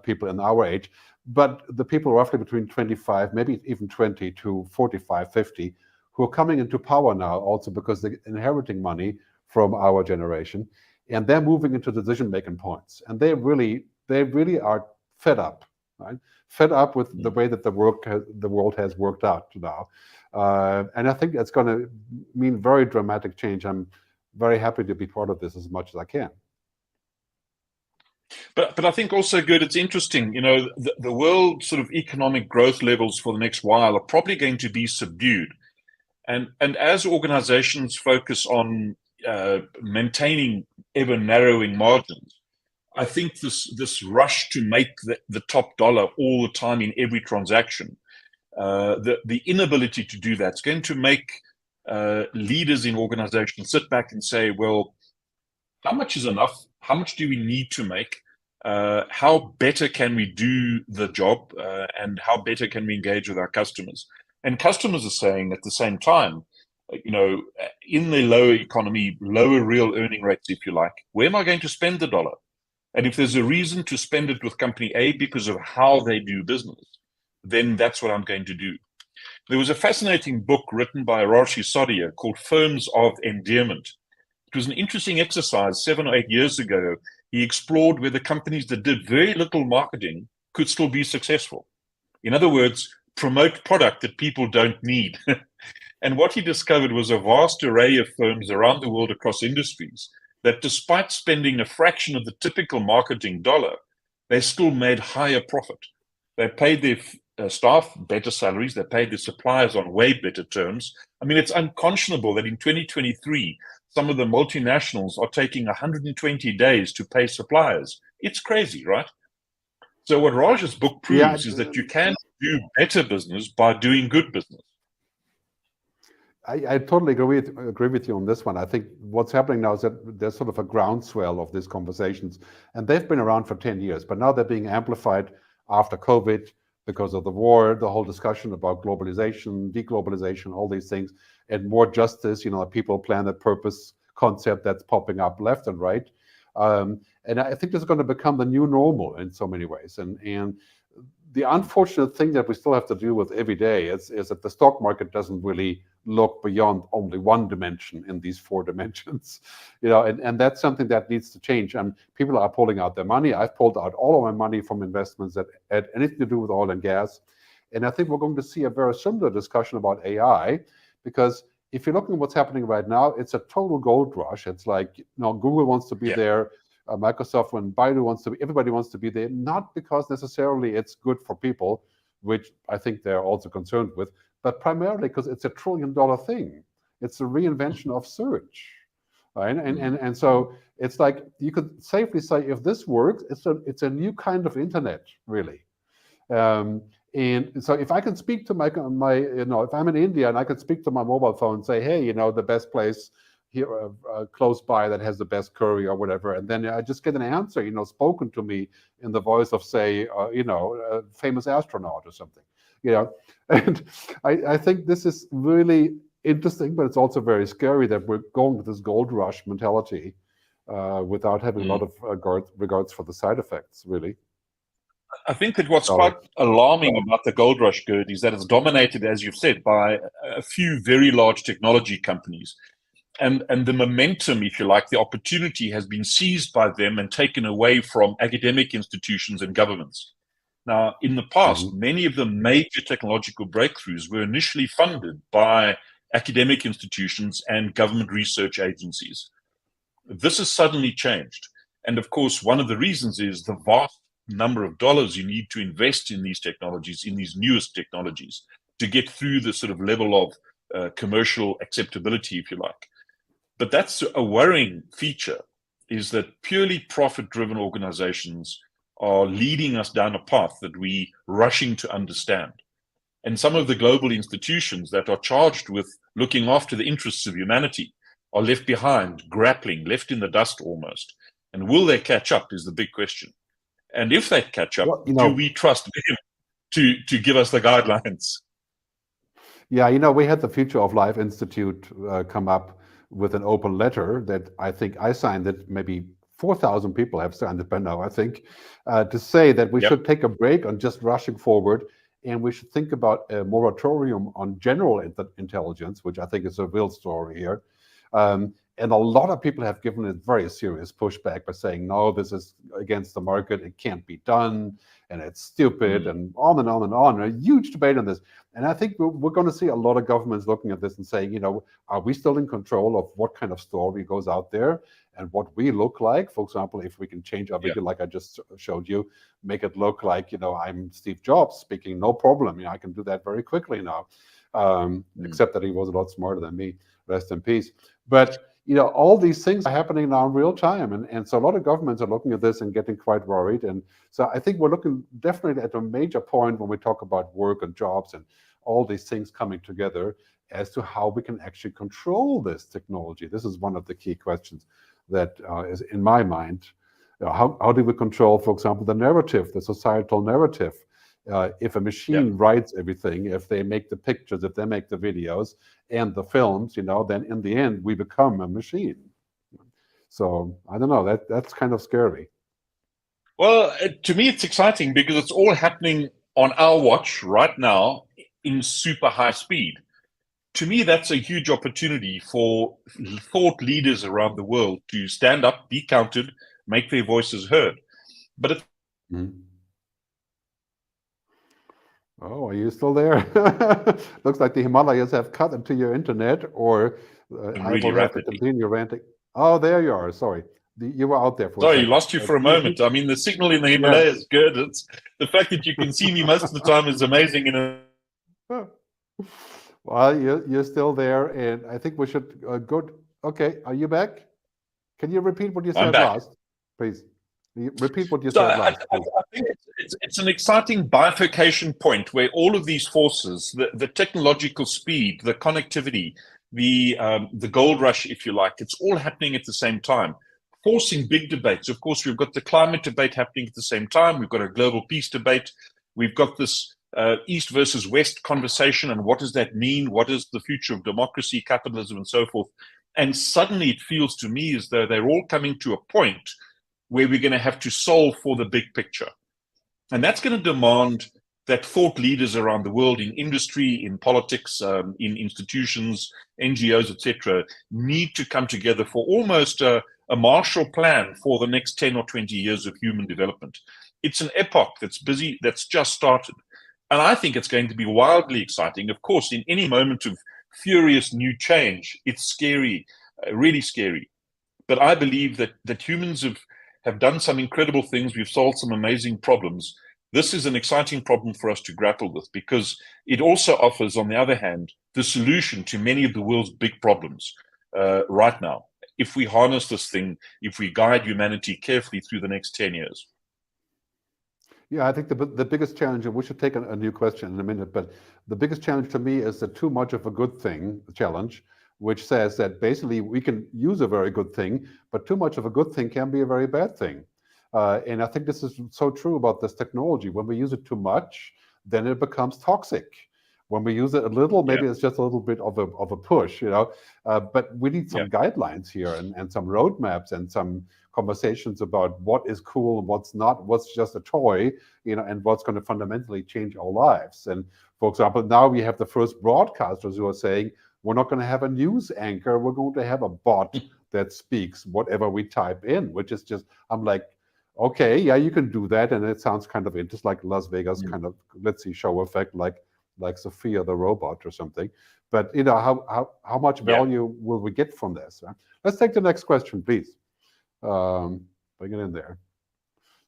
people in our age, but the people roughly between 25, maybe even 20 to 45, 50, who are coming into power now also because they're inheriting money from our generation, and they're moving into decision-making points. And they really are fed up, right? Fed up with the way that the world has worked out now. And I think that's going to mean very dramatic change. I'm very happy to be part of this as much as I can. But I think also, Gerd, it's interesting, the world sort of economic growth levels for the next while are probably going to be subdued. And as organizations focus on maintaining ever narrowing margins, I think this rush to make the top dollar all the time in every transaction, the inability to do that is going to make leaders in organizations sit back and say, well, how much is enough? How much do we need to make? How better can we do the job? And how better can we engage with our customers? And customers are saying at the same time, in the lower economy, lower real earning rates, if you like, where am I going to spend the dollar? And if there's a reason to spend it with company A because of how they do business, then that's what I'm going to do. There was a fascinating book written by Raj Sisodia called Firms of Endearment. It was an interesting exercise 7 or 8 years ago. He explored whether companies that did very little marketing could still be successful. In other words, promote product that people don't need. And what he discovered was a vast array of firms around the world across industries that, despite spending a fraction of the typical marketing dollar, they still made higher profit. They paid their staff better salaries. They paid their suppliers on way better terms. I mean, it's unconscionable that in 2023, some of the multinationals are taking 120 days to pay suppliers. It's crazy, right? So what Raj's book proves is that you can do better business by doing good business. I totally agree with you on this one. I think what's happening now is that there's sort of a groundswell of these conversations, and they've been around for 10 years, but now they're being amplified after COVID because of the war, the whole discussion about globalization, deglobalization, all these things, and more justice, you know, people, planet, purpose concept that's popping up left and right. And I think this is going to become the new normal in so many ways. And the unfortunate thing that we still have to deal with every day is that the stock market doesn't really look beyond only one dimension in these four dimensions, you know, and that's something that needs to change. And people are pulling out their money. I've pulled out all of my money from investments that had anything to do with oil and gas. And I think we're going to see a very similar discussion about AI, because if you're looking at what's happening right now, it's a total gold rush. It's like, you know, Google wants to be there. Microsoft, when Baidu wants to be, everybody wants to be there, not because necessarily it's good for people, which I think they're also concerned with, but primarily because it's $1 trillion thing. It's a reinvention of search, right? And so it's like, you could safely say, if this works, it's a new kind of internet, really. And so if I can speak to my, you know, if I'm in India and I can speak to my mobile phone and say, hey, you know, the best place here close by that has the best curry or whatever, and then I just get an answer, you know, spoken to me in the voice of, say, you know, a famous astronaut or something, you know. And I think this is really interesting, but it's also very scary that we're going with this gold rush mentality without having a lot of regards for the side effects, really. I think that what's quite alarming about the gold rush, Gerd, is that it's dominated, as you've said, by a few very large technology companies. And the momentum, if you like, the opportunity has been seized by them and taken away from academic institutions and governments. Now, in the past, many of the major technological breakthroughs were initially funded by academic institutions and government research agencies. This has suddenly changed. And of course, one of the reasons is the vast number of dollars you need to invest in these technologies, in these newest technologies, to get through the sort of level of commercial acceptability, if you like. But that's a worrying feature, is that purely profit-driven organizations are leading us down a path that we rushing to understand. And some of the global institutions that are charged with looking after the interests of humanity are left behind, grappling, left in the dust almost. And will they catch up is the big question. And if they catch up, well, you know, do we trust them to give us the guidelines? Yeah, you know, we had the Future of Life Institute come up with an open letter that I think I signed it, maybe 4,000 people have signed it by now, I think, to say that we should take a break on just rushing forward, and we should think about a moratorium on general intelligence, which I think is a real story here. And a lot of people have given it very serious pushback by saying, no, this is against the market, it can't be done, and it's stupid, and on and on and on. A huge debate on this. And I think we're going to see a lot of governments looking at this and saying, you know, are we still in control of what kind of story goes out there and what we look like? For example, if we can change our video, like I just showed you, make it look like, you know, I'm Steve Jobs speaking, no problem. You know, I can do that very quickly now, except that he was a lot smarter than me, rest in peace. But you know, all these things are happening now in real time. And so a lot of governments are looking at this and getting quite worried. And so I think we're looking definitely at a major point when we talk about work and jobs and all these things coming together as to how we can actually control this technology. This is one of the key questions that is in my mind. You know, how do we control, for example, the narrative, the societal narrative? If a machine writes everything, if they make the pictures, if they make the videos and the films, you know, then in the end we become a machine. So I don't know, that's kind of scary. Well, to me it's exciting because it's all happening on our watch right now in super high speed. To me, that's a huge opportunity for thought leaders around the world to stand up, be counted, make their voices heard. But it's Oh, are you still there? Looks like the Himalayas have cut into your internet, or I will have to continue ranting. Oh, there you are. Sorry. You were out there for a second. Sorry, lost you for a moment. I mean, the signal in the Himalayas is good. It's the fact that you can see me most of the time is amazing. Well, you're still there, and I think we should go. Okay, are you back? Can you repeat what you said last, please? Repeat what you said last. I think it's an exciting bifurcation point where all of these forces, the technological speed, the connectivity, the gold rush, if you like. It's all happening at the same time, forcing big debates. Of course, we've got the climate debate happening at the same time. We've got a global peace debate. We've got this East versus West conversation, and what does that mean? What is the future of democracy, capitalism, and so forth? And suddenly it feels to me as though they're all coming to a point where we're going to have to solve for the big picture. And that's going to demand that thought leaders around the world, in industry, in politics, in institutions, NGOs, etc., need to come together for almost a Marshall Plan for the next 10 or 20 years of human development. It's an epoch that's busy, that's just started. And I think it's going to be wildly exciting. Of course, in any moment of furious new change, it's scary, really scary. But I believe that humans have done some incredible things. We've solved some amazing problems. This is an exciting problem for us to grapple with, because it also offers, on the other hand, the solution to many of the world's big problems right now, if we harness this thing, if we guide humanity carefully through the next 10 years. Yeah, I think the biggest challenge, and we should take a new question in a minute, but the biggest challenge to me is the too much of a good thing challenge, which says that basically we can use a very good thing, but too much of a good thing can be a very bad thing. And I think this is so true about this technology. When we use it too much, then it becomes toxic. When we use it a little, maybe it's just a little bit of a push, you know. But we need some guidelines here and some roadmaps and some conversations about what is cool and what's not, what's just a toy, you know, and what's going to fundamentally change our lives. And for example, now we have the first broadcasters who are saying, we're not going to have a news anchor, we're going to have a bot that speaks whatever we type in, which is just, I'm like, okay, yeah, you can do that. And it sounds kind of interesting, like Las Vegas kind of, let's see, show effect, like Sophia the robot or something. But you know, how much value will we get from this? Right? Let's take the next question, please. Bring it in there.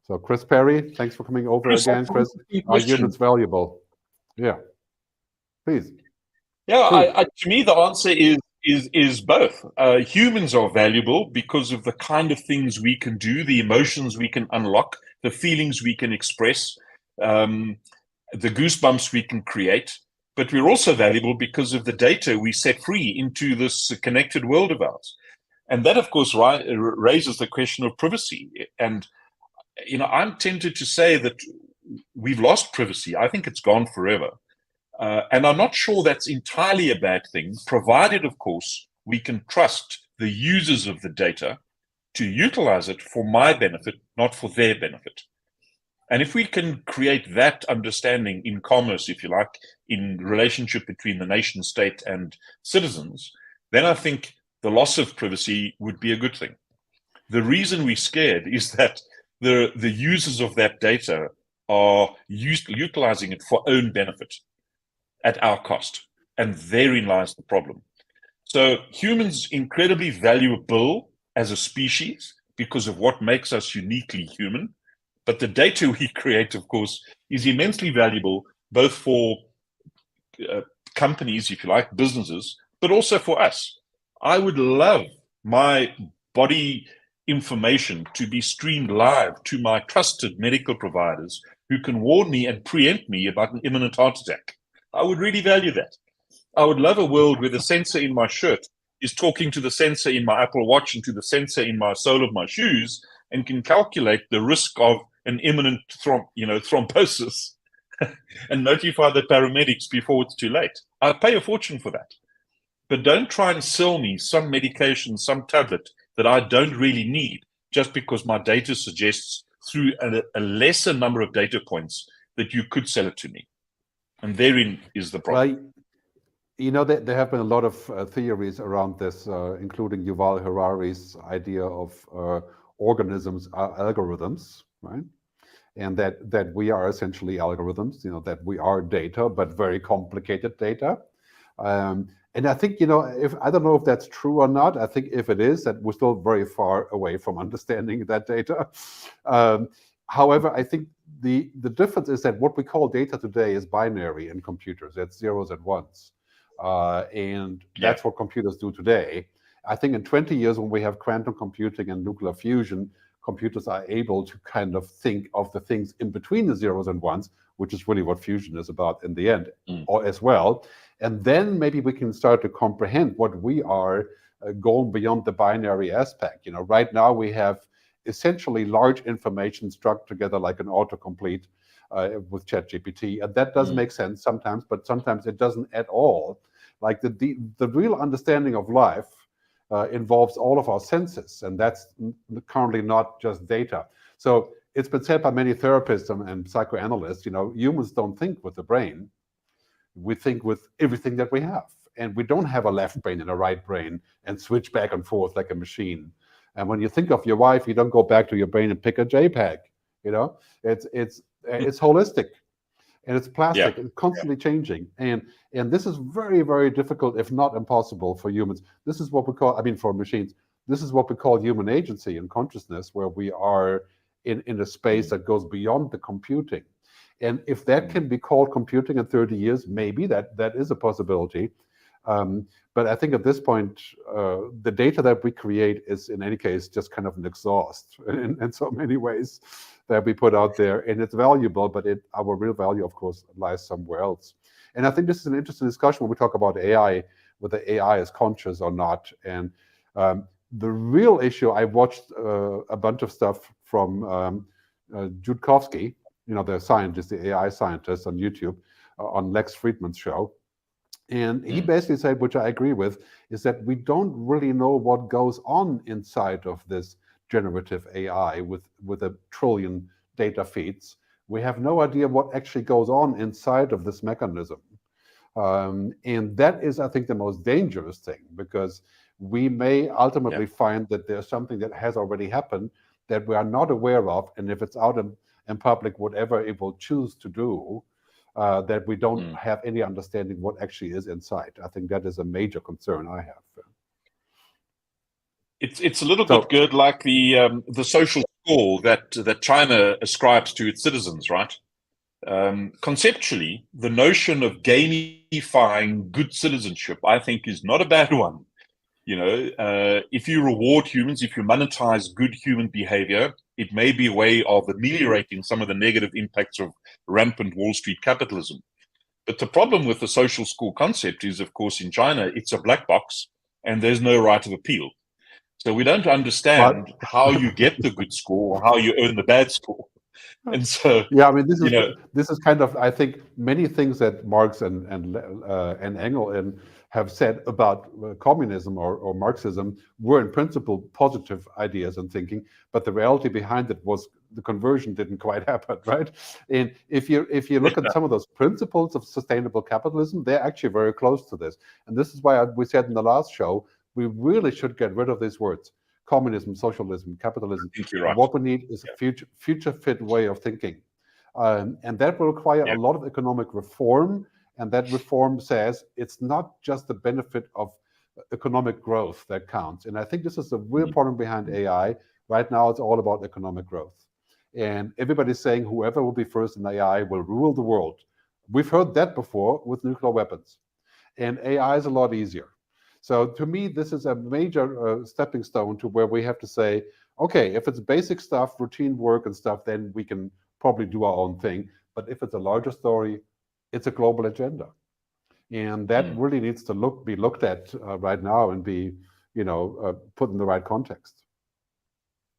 So Chris Perry, thanks for coming over again, Chris. Are humans valuable? Yeah, please. Yeah, to me, the answer is both. Humans are valuable because of the kind of things we can do, the emotions we can unlock, the feelings we can express, the goosebumps we can create. But we're also valuable because of the data we set free into this connected world of ours. And that, of course, raises the question of privacy. And, you know, I'm tempted to say that we've lost privacy. I think it's gone forever. And I'm not sure that's entirely a bad thing, provided, of course, we can trust the users of the data to utilize it for my benefit, not for their benefit. And if we can create that understanding in commerce, if you like, in relationship between the nation state and citizens, then I think the loss of privacy would be a good thing. The reason we're scared is that the users of that data are utilizing it for own benefit at our cost. And therein lies the problem. So humans incredibly valuable as a species because of what makes us uniquely human. But the data we create, of course, is immensely valuable, both for companies, if you like, businesses, but also for us. I would love my body information to be streamed live to my trusted medical providers who can warn me and preempt me about an imminent heart attack. I would really value that. I would love a world where the sensor in my shirt is talking to the sensor in my Apple Watch and to the sensor in my sole of my shoes and can calculate the risk of an imminent thrombosis and notify the paramedics before it's too late. I'd pay a fortune for that. But don't try and sell me some medication, some tablet that I don't really need just because my data suggests through a lesser number of data points that you could sell it to me. And therein is the problem. Well, you know, there have been a lot of theories around this, including Yuval Harari's idea of organisms are algorithms, right? And that we are essentially algorithms, you know, that we are data, but very complicated data. And I think, you know, I don't know if that's true or not. I think if it is, that we're still very far away from understanding that data. However, I think the difference is that what we call data today is binary in computers. It's zeros and ones. And that's what computers do today. I think in 20 years, when we have quantum computing and nuclear fusion, computers are able to kind of think of the things in between the zeros and ones, which is really what fusion is about in the end, or as well. And then maybe we can start to comprehend what we are going beyond the binary aspect. Right now we have essentially large information struck together like an autocomplete with ChatGPT, and that does make sense sometimes, but sometimes it doesn't at all. Like the real understanding of life involves all of our senses, and that's currently not just data. So it's been said by many therapists and psychoanalysts, humans don't think with the brain. We think with everything that we have. And we don't have a left brain and a right brain and switch back and forth like a machine. And when you think of your wife, you don't go back to your brain and pick a JPEG. It's holistic, and it's plastic and constantly changing. And this is very, very difficult, if not impossible, for humans. This is what we call, for machines, this is what we call human agency and consciousness, where we are in a space that goes beyond the computing. And if that can be called computing in 30 years, maybe that is a possibility. But I think at this point, the data that we create is, in any case, just kind of an exhaust in so many ways that we put out there. And it's valuable, but our real value, of course, lies somewhere else. And I think this is an interesting discussion when we talk about AI, whether AI is conscious or not. And the real issue, I watched a bunch of stuff from Judkowsky, the scientist, the AI scientist on YouTube, on Lex Friedman's show. And he basically said, which I agree with, is that we don't really know what goes on inside of this generative AI with 1 trillion data feeds. We have no idea what actually goes on inside of this mechanism. And that is, I think, the most dangerous thing, because we may ultimately find that there's something that has already happened that we are not aware of. And if it's out in public, whatever it will choose to do, that we don't have any understanding what actually is inside. I think that is a major concern I have. It's a little bit good like the social score that China ascribes to its citizens, right? Conceptually, the notion of gamifying good citizenship, I think, is not a bad one. If you reward humans, if you monetize good human behavior, it may be a way of ameliorating some of the negative impacts of rampant Wall Street capitalism. But the problem with the social score concept is, of course, in China, it's a black box and there's no right of appeal. So we don't understand how you get the good score or how you earn the bad score. And so, this is kind of, I think, many things that Marx and Engels have said about communism or Marxism were in principle positive ideas and thinking, but the reality behind it was the conversion didn't quite happen, right? And if you look at some of those principles of sustainable capitalism, they're actually very close to this. And this is why we said in the last show, we really should get rid of these words: communism, socialism, capitalism. Right. What we need is a future fit way of thinking. And that will require a lot of economic reform. And that reform says it's not just the benefit of economic growth that counts. And I think this is the real problem behind AI. Right now, it's all about economic growth. And everybody's saying whoever will be first in AI will rule the world. We've heard that before with nuclear weapons. And AI is a lot easier. So to me, this is a major stepping stone to where we have to say, okay, if it's basic stuff, routine work and stuff, then we can probably do our own thing. But if it's a larger story, it's a global agenda. And that really needs to be looked at right now and be, put in the right context.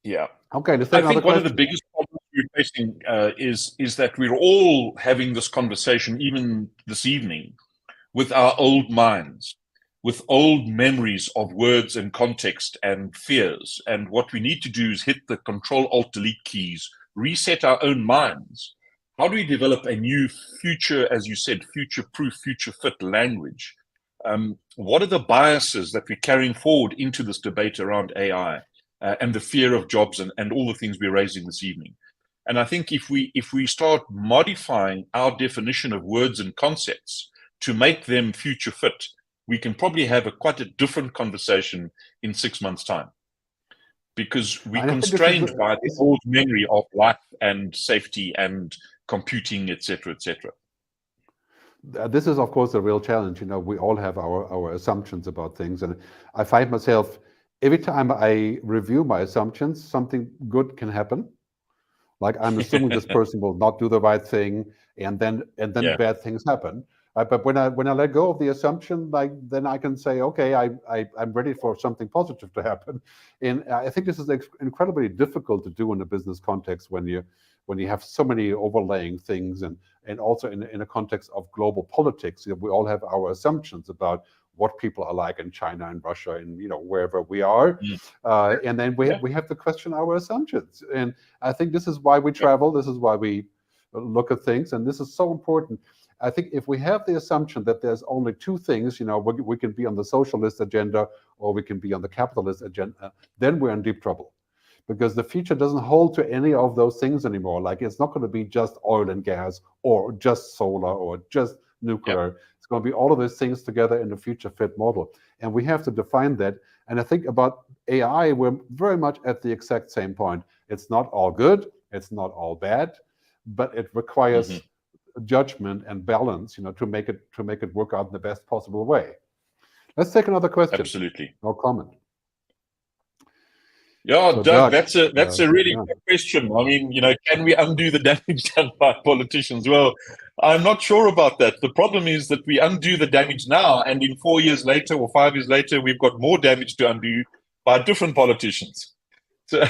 Yeah. Okay. I think one of the biggest problems we're facing is that we're all having this conversation, even this evening, with our old minds, with old memories of words and context and fears. And what we need to do is hit the Control-Alt-Delete keys, reset our own minds. How do we develop a new future, as you said, future-proof, future-fit language? What are the biases that we're carrying forward into this debate around AI and the fear of jobs and all the things we're raising this evening? And I think if we start modifying our definition of words and concepts to make them future-fit, we can probably have quite a different conversation in 6 months' time, because we're constrained by the old memory of life and safety and computing, etc., etc. This is, of course, a real challenge. We all have our assumptions about things, and I find myself every time I review my assumptions, something good can happen. Like I'm assuming this person will not do the right thing, and then Yeah. bad things happen. But when I let go of the assumption, like then I can say, okay, I'm ready for something positive to happen. And I think this is incredibly difficult to do in a business context when you have so many overlaying things, and also in a context of global politics. We all have our assumptions about what people are like in China and Russia and wherever we are, and then we have to question our assumptions. And I think this is why we travel. This is why we look at things, and this is so important. I think if we have the assumption that there's only two things, we can be on the socialist agenda or we can be on the capitalist agenda, then we're in deep trouble, because the future doesn't hold to any of those things anymore. Like it's not going to be just oil and gas or just solar or just nuclear. Yep. It's going to be all of those things together in the future fit model. And we have to define that. And I think about AI, we're very much at the exact same point. It's not all good. It's not all bad, but it requires judgment and balance, to make it work out in the best possible way. Let's take another question. Absolutely. No comment. Yeah, so Doug, that's a really good question. I mean, can we undo the damage done by politicians? Well, I'm not sure about that. The problem is that we undo the damage now, and in 4 years later or 5 years later, we've got more damage to undo by different politicians. So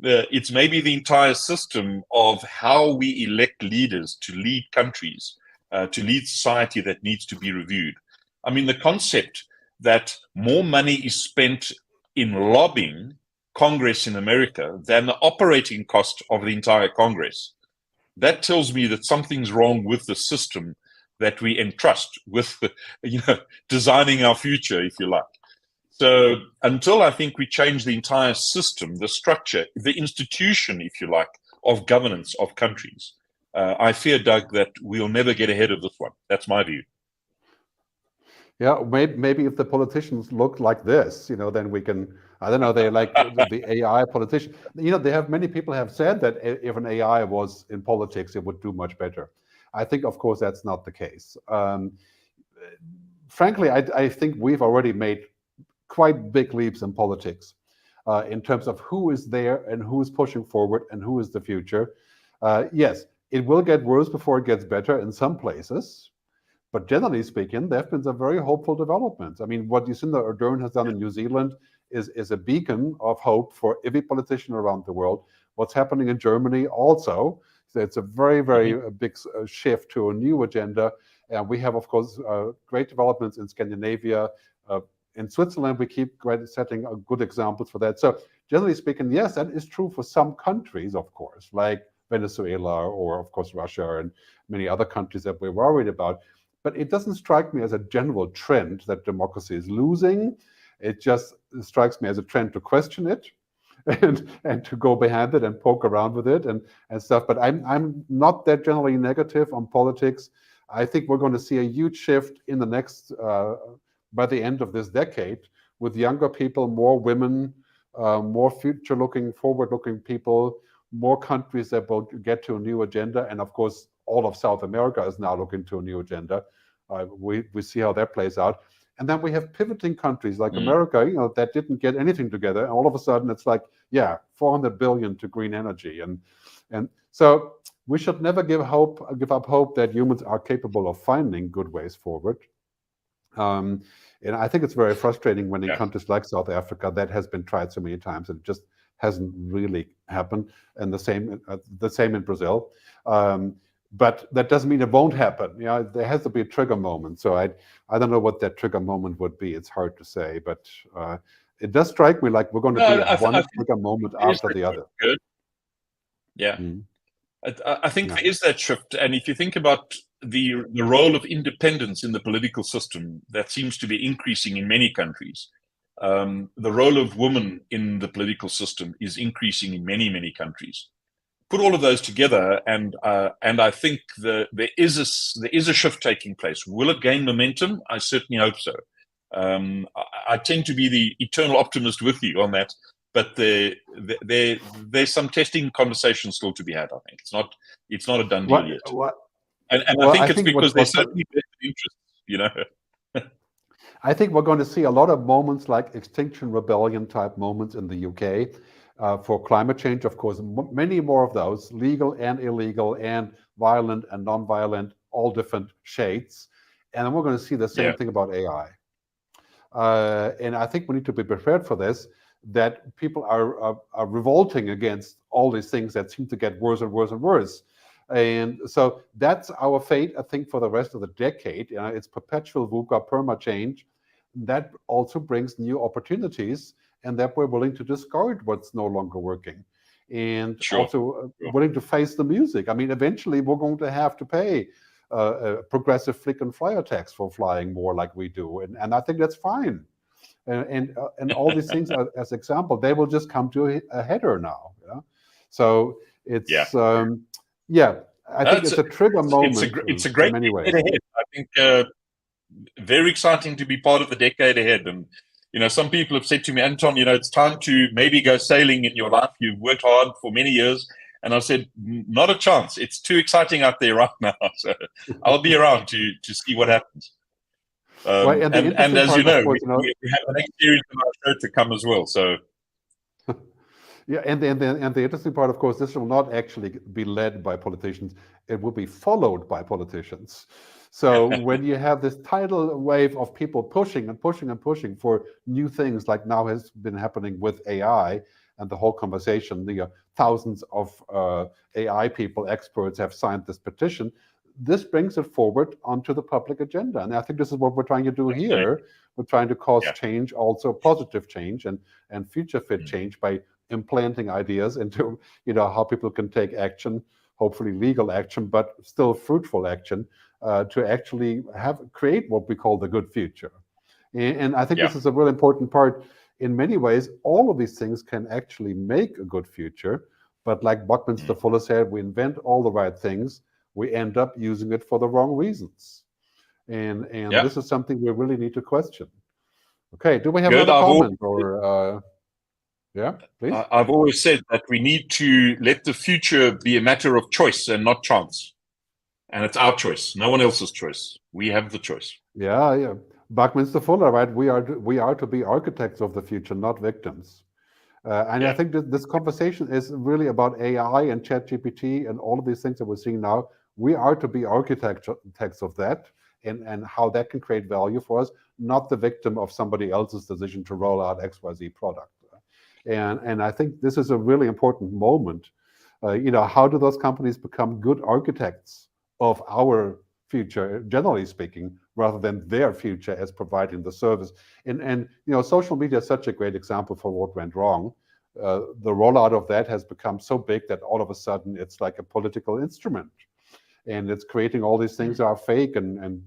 it's maybe the entire system of how we elect leaders to lead countries, to lead society, that needs to be reviewed. I mean, the concept that more money is spent in lobbying Congress in America than the operating cost of the entire Congress, that tells me that something's wrong with the system that we entrust with, designing our future, if you like. So until I think we change the entire system, the structure, the institution, if you like, of governance of countries, I fear, Doug, that we'll never get ahead of this one. That's my view. Yeah, maybe if the politicians look like this, then we can, I don't know, they're like the AI politician. Many people have said that if an AI was in politics, it would do much better. I think, of course, that's not the case. Frankly, I think we've already made quite big leaps in politics in terms of who is there and who is pushing forward and who is the future. Yes, it will get worse before it gets better in some places. But generally speaking, there have been some very hopeful developments. I mean, what Jacinda Ardern has done in New Zealand is a beacon of hope for every politician around the world. What's happening in Germany also, so it's a very, very big shift to a new agenda. And we have, of course, great developments in Scandinavia. In Switzerland, we keep setting good examples for that. So generally speaking, yes, that is true for some countries, of course, like Venezuela or, of course, Russia and many other countries that we're worried about. But it doesn't strike me as a general trend that democracy is losing. It just strikes me as a trend to question it and to go behind it and poke around with it and stuff. But I'm not that generally negative on politics. I think we're going to see a huge shift in the next, by the end of this decade, with younger people, more women, more future-looking, forward-looking people, more countries that will get to a new agenda. And of course, all of South America is now looking to a new agenda. We see how that plays out. And then we have pivoting countries like America, that didn't get anything together. And all of a sudden it's like, yeah, 400 billion to green energy. And so we should never give up hope that humans are capable of finding good ways forward. And I think it's very frustrating when in countries like South Africa, that has been tried so many times and it just hasn't really happened. And the same in Brazil. But that doesn't mean it won't happen. There has to be a trigger moment. So I don't know what that trigger moment would be. It's hard to say, but it does strike me like we're going to be at one trigger moment after the other. Good. Yeah. I think there is that shift. And if you think about the role of independence in the political system, that seems to be increasing in many countries. The role of women in the political system is increasing in many, many countries. Put all of those together, and I think there is a shift taking place. Will it gain momentum? I certainly hope so. I tend to be the eternal optimist with you on that, but there's some testing conversations still to be had. I think it's not a done deal yet. And I think it's because there's certainly vested interests, I think we're going to see a lot of moments like Extinction Rebellion type moments in the UK for climate change. Of course, many more of those, legal and illegal and violent and non-violent, all different shades. And then we're going to see the same thing about AI. And I think we need to be prepared for this, that people are revolting against all these things that seem to get worse and worse and worse. And so that's our fate, I think, for the rest of the decade. It's perpetual VUCA perma change. That also brings new opportunities, and that we're willing to discard what's no longer working. And also willing to face the music. I mean, eventually we're going to have to pay a progressive flick and flyer tax for flying more like we do. And I think that's fine. And all these things, as example, they will just come to a header now. So it's, I think it's a trigger moment it's a great in many ways. ahead. I think very exciting to be part of the decade ahead. And, some people have said to me, Anton, it's time to maybe go sailing in your life. You've worked hard for many years. And I said, not a chance. It's too exciting out there right now. So I'll be around to see what happens. And as you know, we have the next series of our show to come as well. So, yeah, and the interesting part, of course, this will not actually be led by politicians. It will be followed by politicians. So when you have this tidal wave of people pushing and pushing and pushing for new things, like now has been happening with AI and the whole conversation, the thousands of AI people, experts have signed this petition. This brings it forward onto the public agenda. And I think this is what we're trying to do here. We're trying to cause change, also positive change and future fit change by implanting ideas into, how people can take action, hopefully legal action, but still fruitful action to actually create what we call the good future. And I think this is a really important part. In many ways, all of these things can actually make a good future. But like Buckminster Fuller said, we invent all the right things, we end up using it for the wrong reasons. And this is something we really need to question. Okay, do we have another comment? Or please. I've always said that we need to let the future be a matter of choice and not chance. And it's our choice, no one else's choice. We have the choice. Yeah. Buckminster Fuller, right? We are to be architects of the future, not victims. I think that this conversation is really about AI and ChatGPT and all of these things that we're seeing now. We are to be architects of that and how that can create value for us, not the victim of somebody else's decision to roll out XYZ product. And I think this is a really important moment. How do those companies become good architects of our future, generally speaking, rather than their future as providing the service? And social media is such a great example for what went wrong. The rollout of that has become so big that all of a sudden it's like a political instrument. And it's creating all these things that are fake and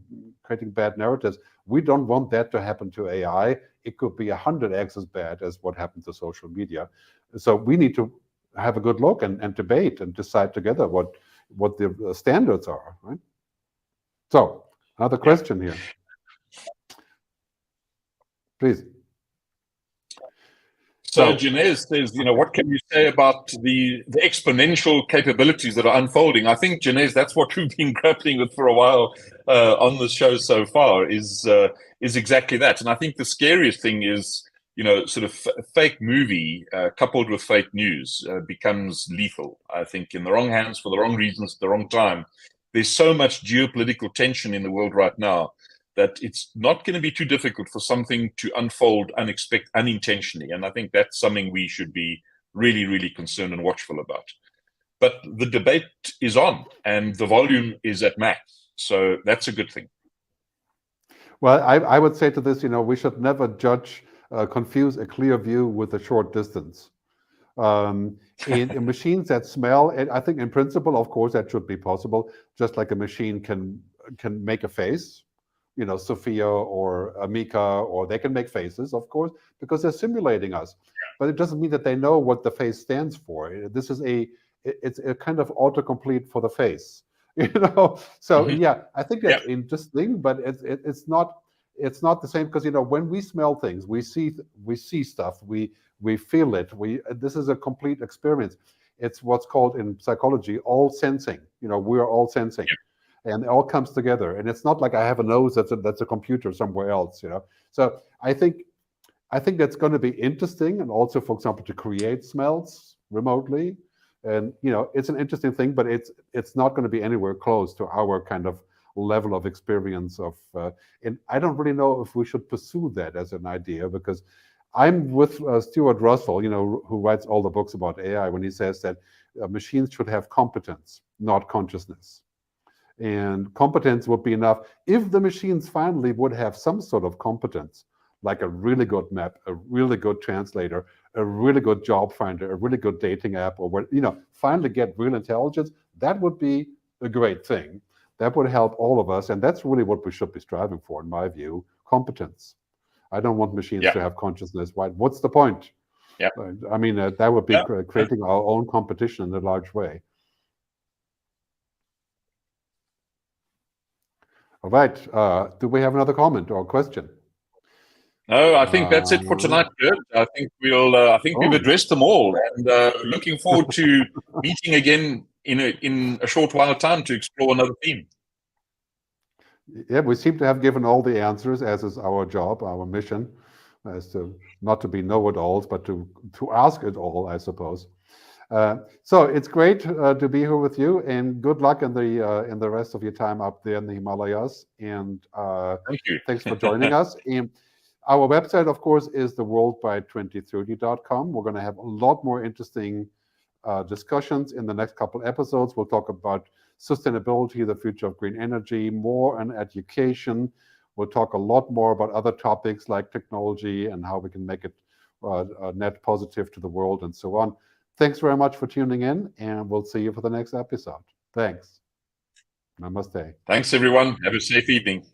creating bad narratives. We don't want that to happen to AI. It could be 100x as bad as what happened to social media. So we need to have a good look and debate and decide together what the standards are, right? So another question here. Please. So Janez says, what can you say about the exponential capabilities that are unfolding? I think, Janez, that's what we've been grappling with for a while on the show so far is exactly that. And I think the scariest thing is, sort of fake movie coupled with fake news becomes lethal. I think in the wrong hands for the wrong reasons at the wrong time. There's so much geopolitical tension in the world right now that it's not going to be too difficult for something to unfold unintentionally. And I think that's something we should be really, really concerned and watchful about. But the debate is on and the volume is at max. So that's a good thing. Well, I would say to this, we should never confuse a clear view with a short distance. In machines that smell, and I think in principle, of course, that should be possible, just like a machine can make a face. Sophia or Amika, or they can make faces, of course, because they're simulating us. But it doesn't mean that they know what the face stands for. This is it's a kind of autocomplete for the face, So I think that's interesting, but it's not the same because when we smell things, we see stuff, we feel it. This is a complete experience. It's what's called in psychology all sensing. We are all sensing. and it all comes together. And it's not like I have a nose that's a computer somewhere else, you know. So I think that's going to be interesting, and also, for example, to create smells remotely. And you know, it's an interesting thing, but it's not going to be anywhere close to our kind of level of experience of. And I don't really know if we should pursue that as an idea, because I'm with Stuart Russell, you know, who writes all the books about AI, when he says that machines should have competence, not consciousness. And competence would be enough if the machines finally would have some sort of competence, like a really good map, a really good translator, a really good job finder, a really good dating app, or what, you know, finally get real intelligence. That would be a great thing. That would help all of us, and that's really what we should be striving for, in my view, competence. I don't want machines to have consciousness. What's the point? Yeah. I mean, that would be creating our own competition in a large way. All right. Do we have another comment or question? No, I think that's it for tonight, Gerd. I think we've addressed them all, and looking forward to meeting again in a short while of time to explore another theme. Yeah, we seem to have given all the answers, as is our job, our mission, as to not to be know-it-alls, but to ask it all, I suppose. So it's great to be here with you, and good luck in the rest of your time up there in the Himalayas. And thank you. Thanks for joining us. And our website, of course, is theworldby2030.com. We're going to have a lot more interesting discussions in the next couple episodes. We'll talk about sustainability, the future of green energy, more on education. We'll talk a lot more about other topics like technology and how we can make it net positive to the world and so on. Thanks very much for tuning in, and we'll see you for the next episode. Thanks. Namaste. Thanks, everyone. Have a safe evening.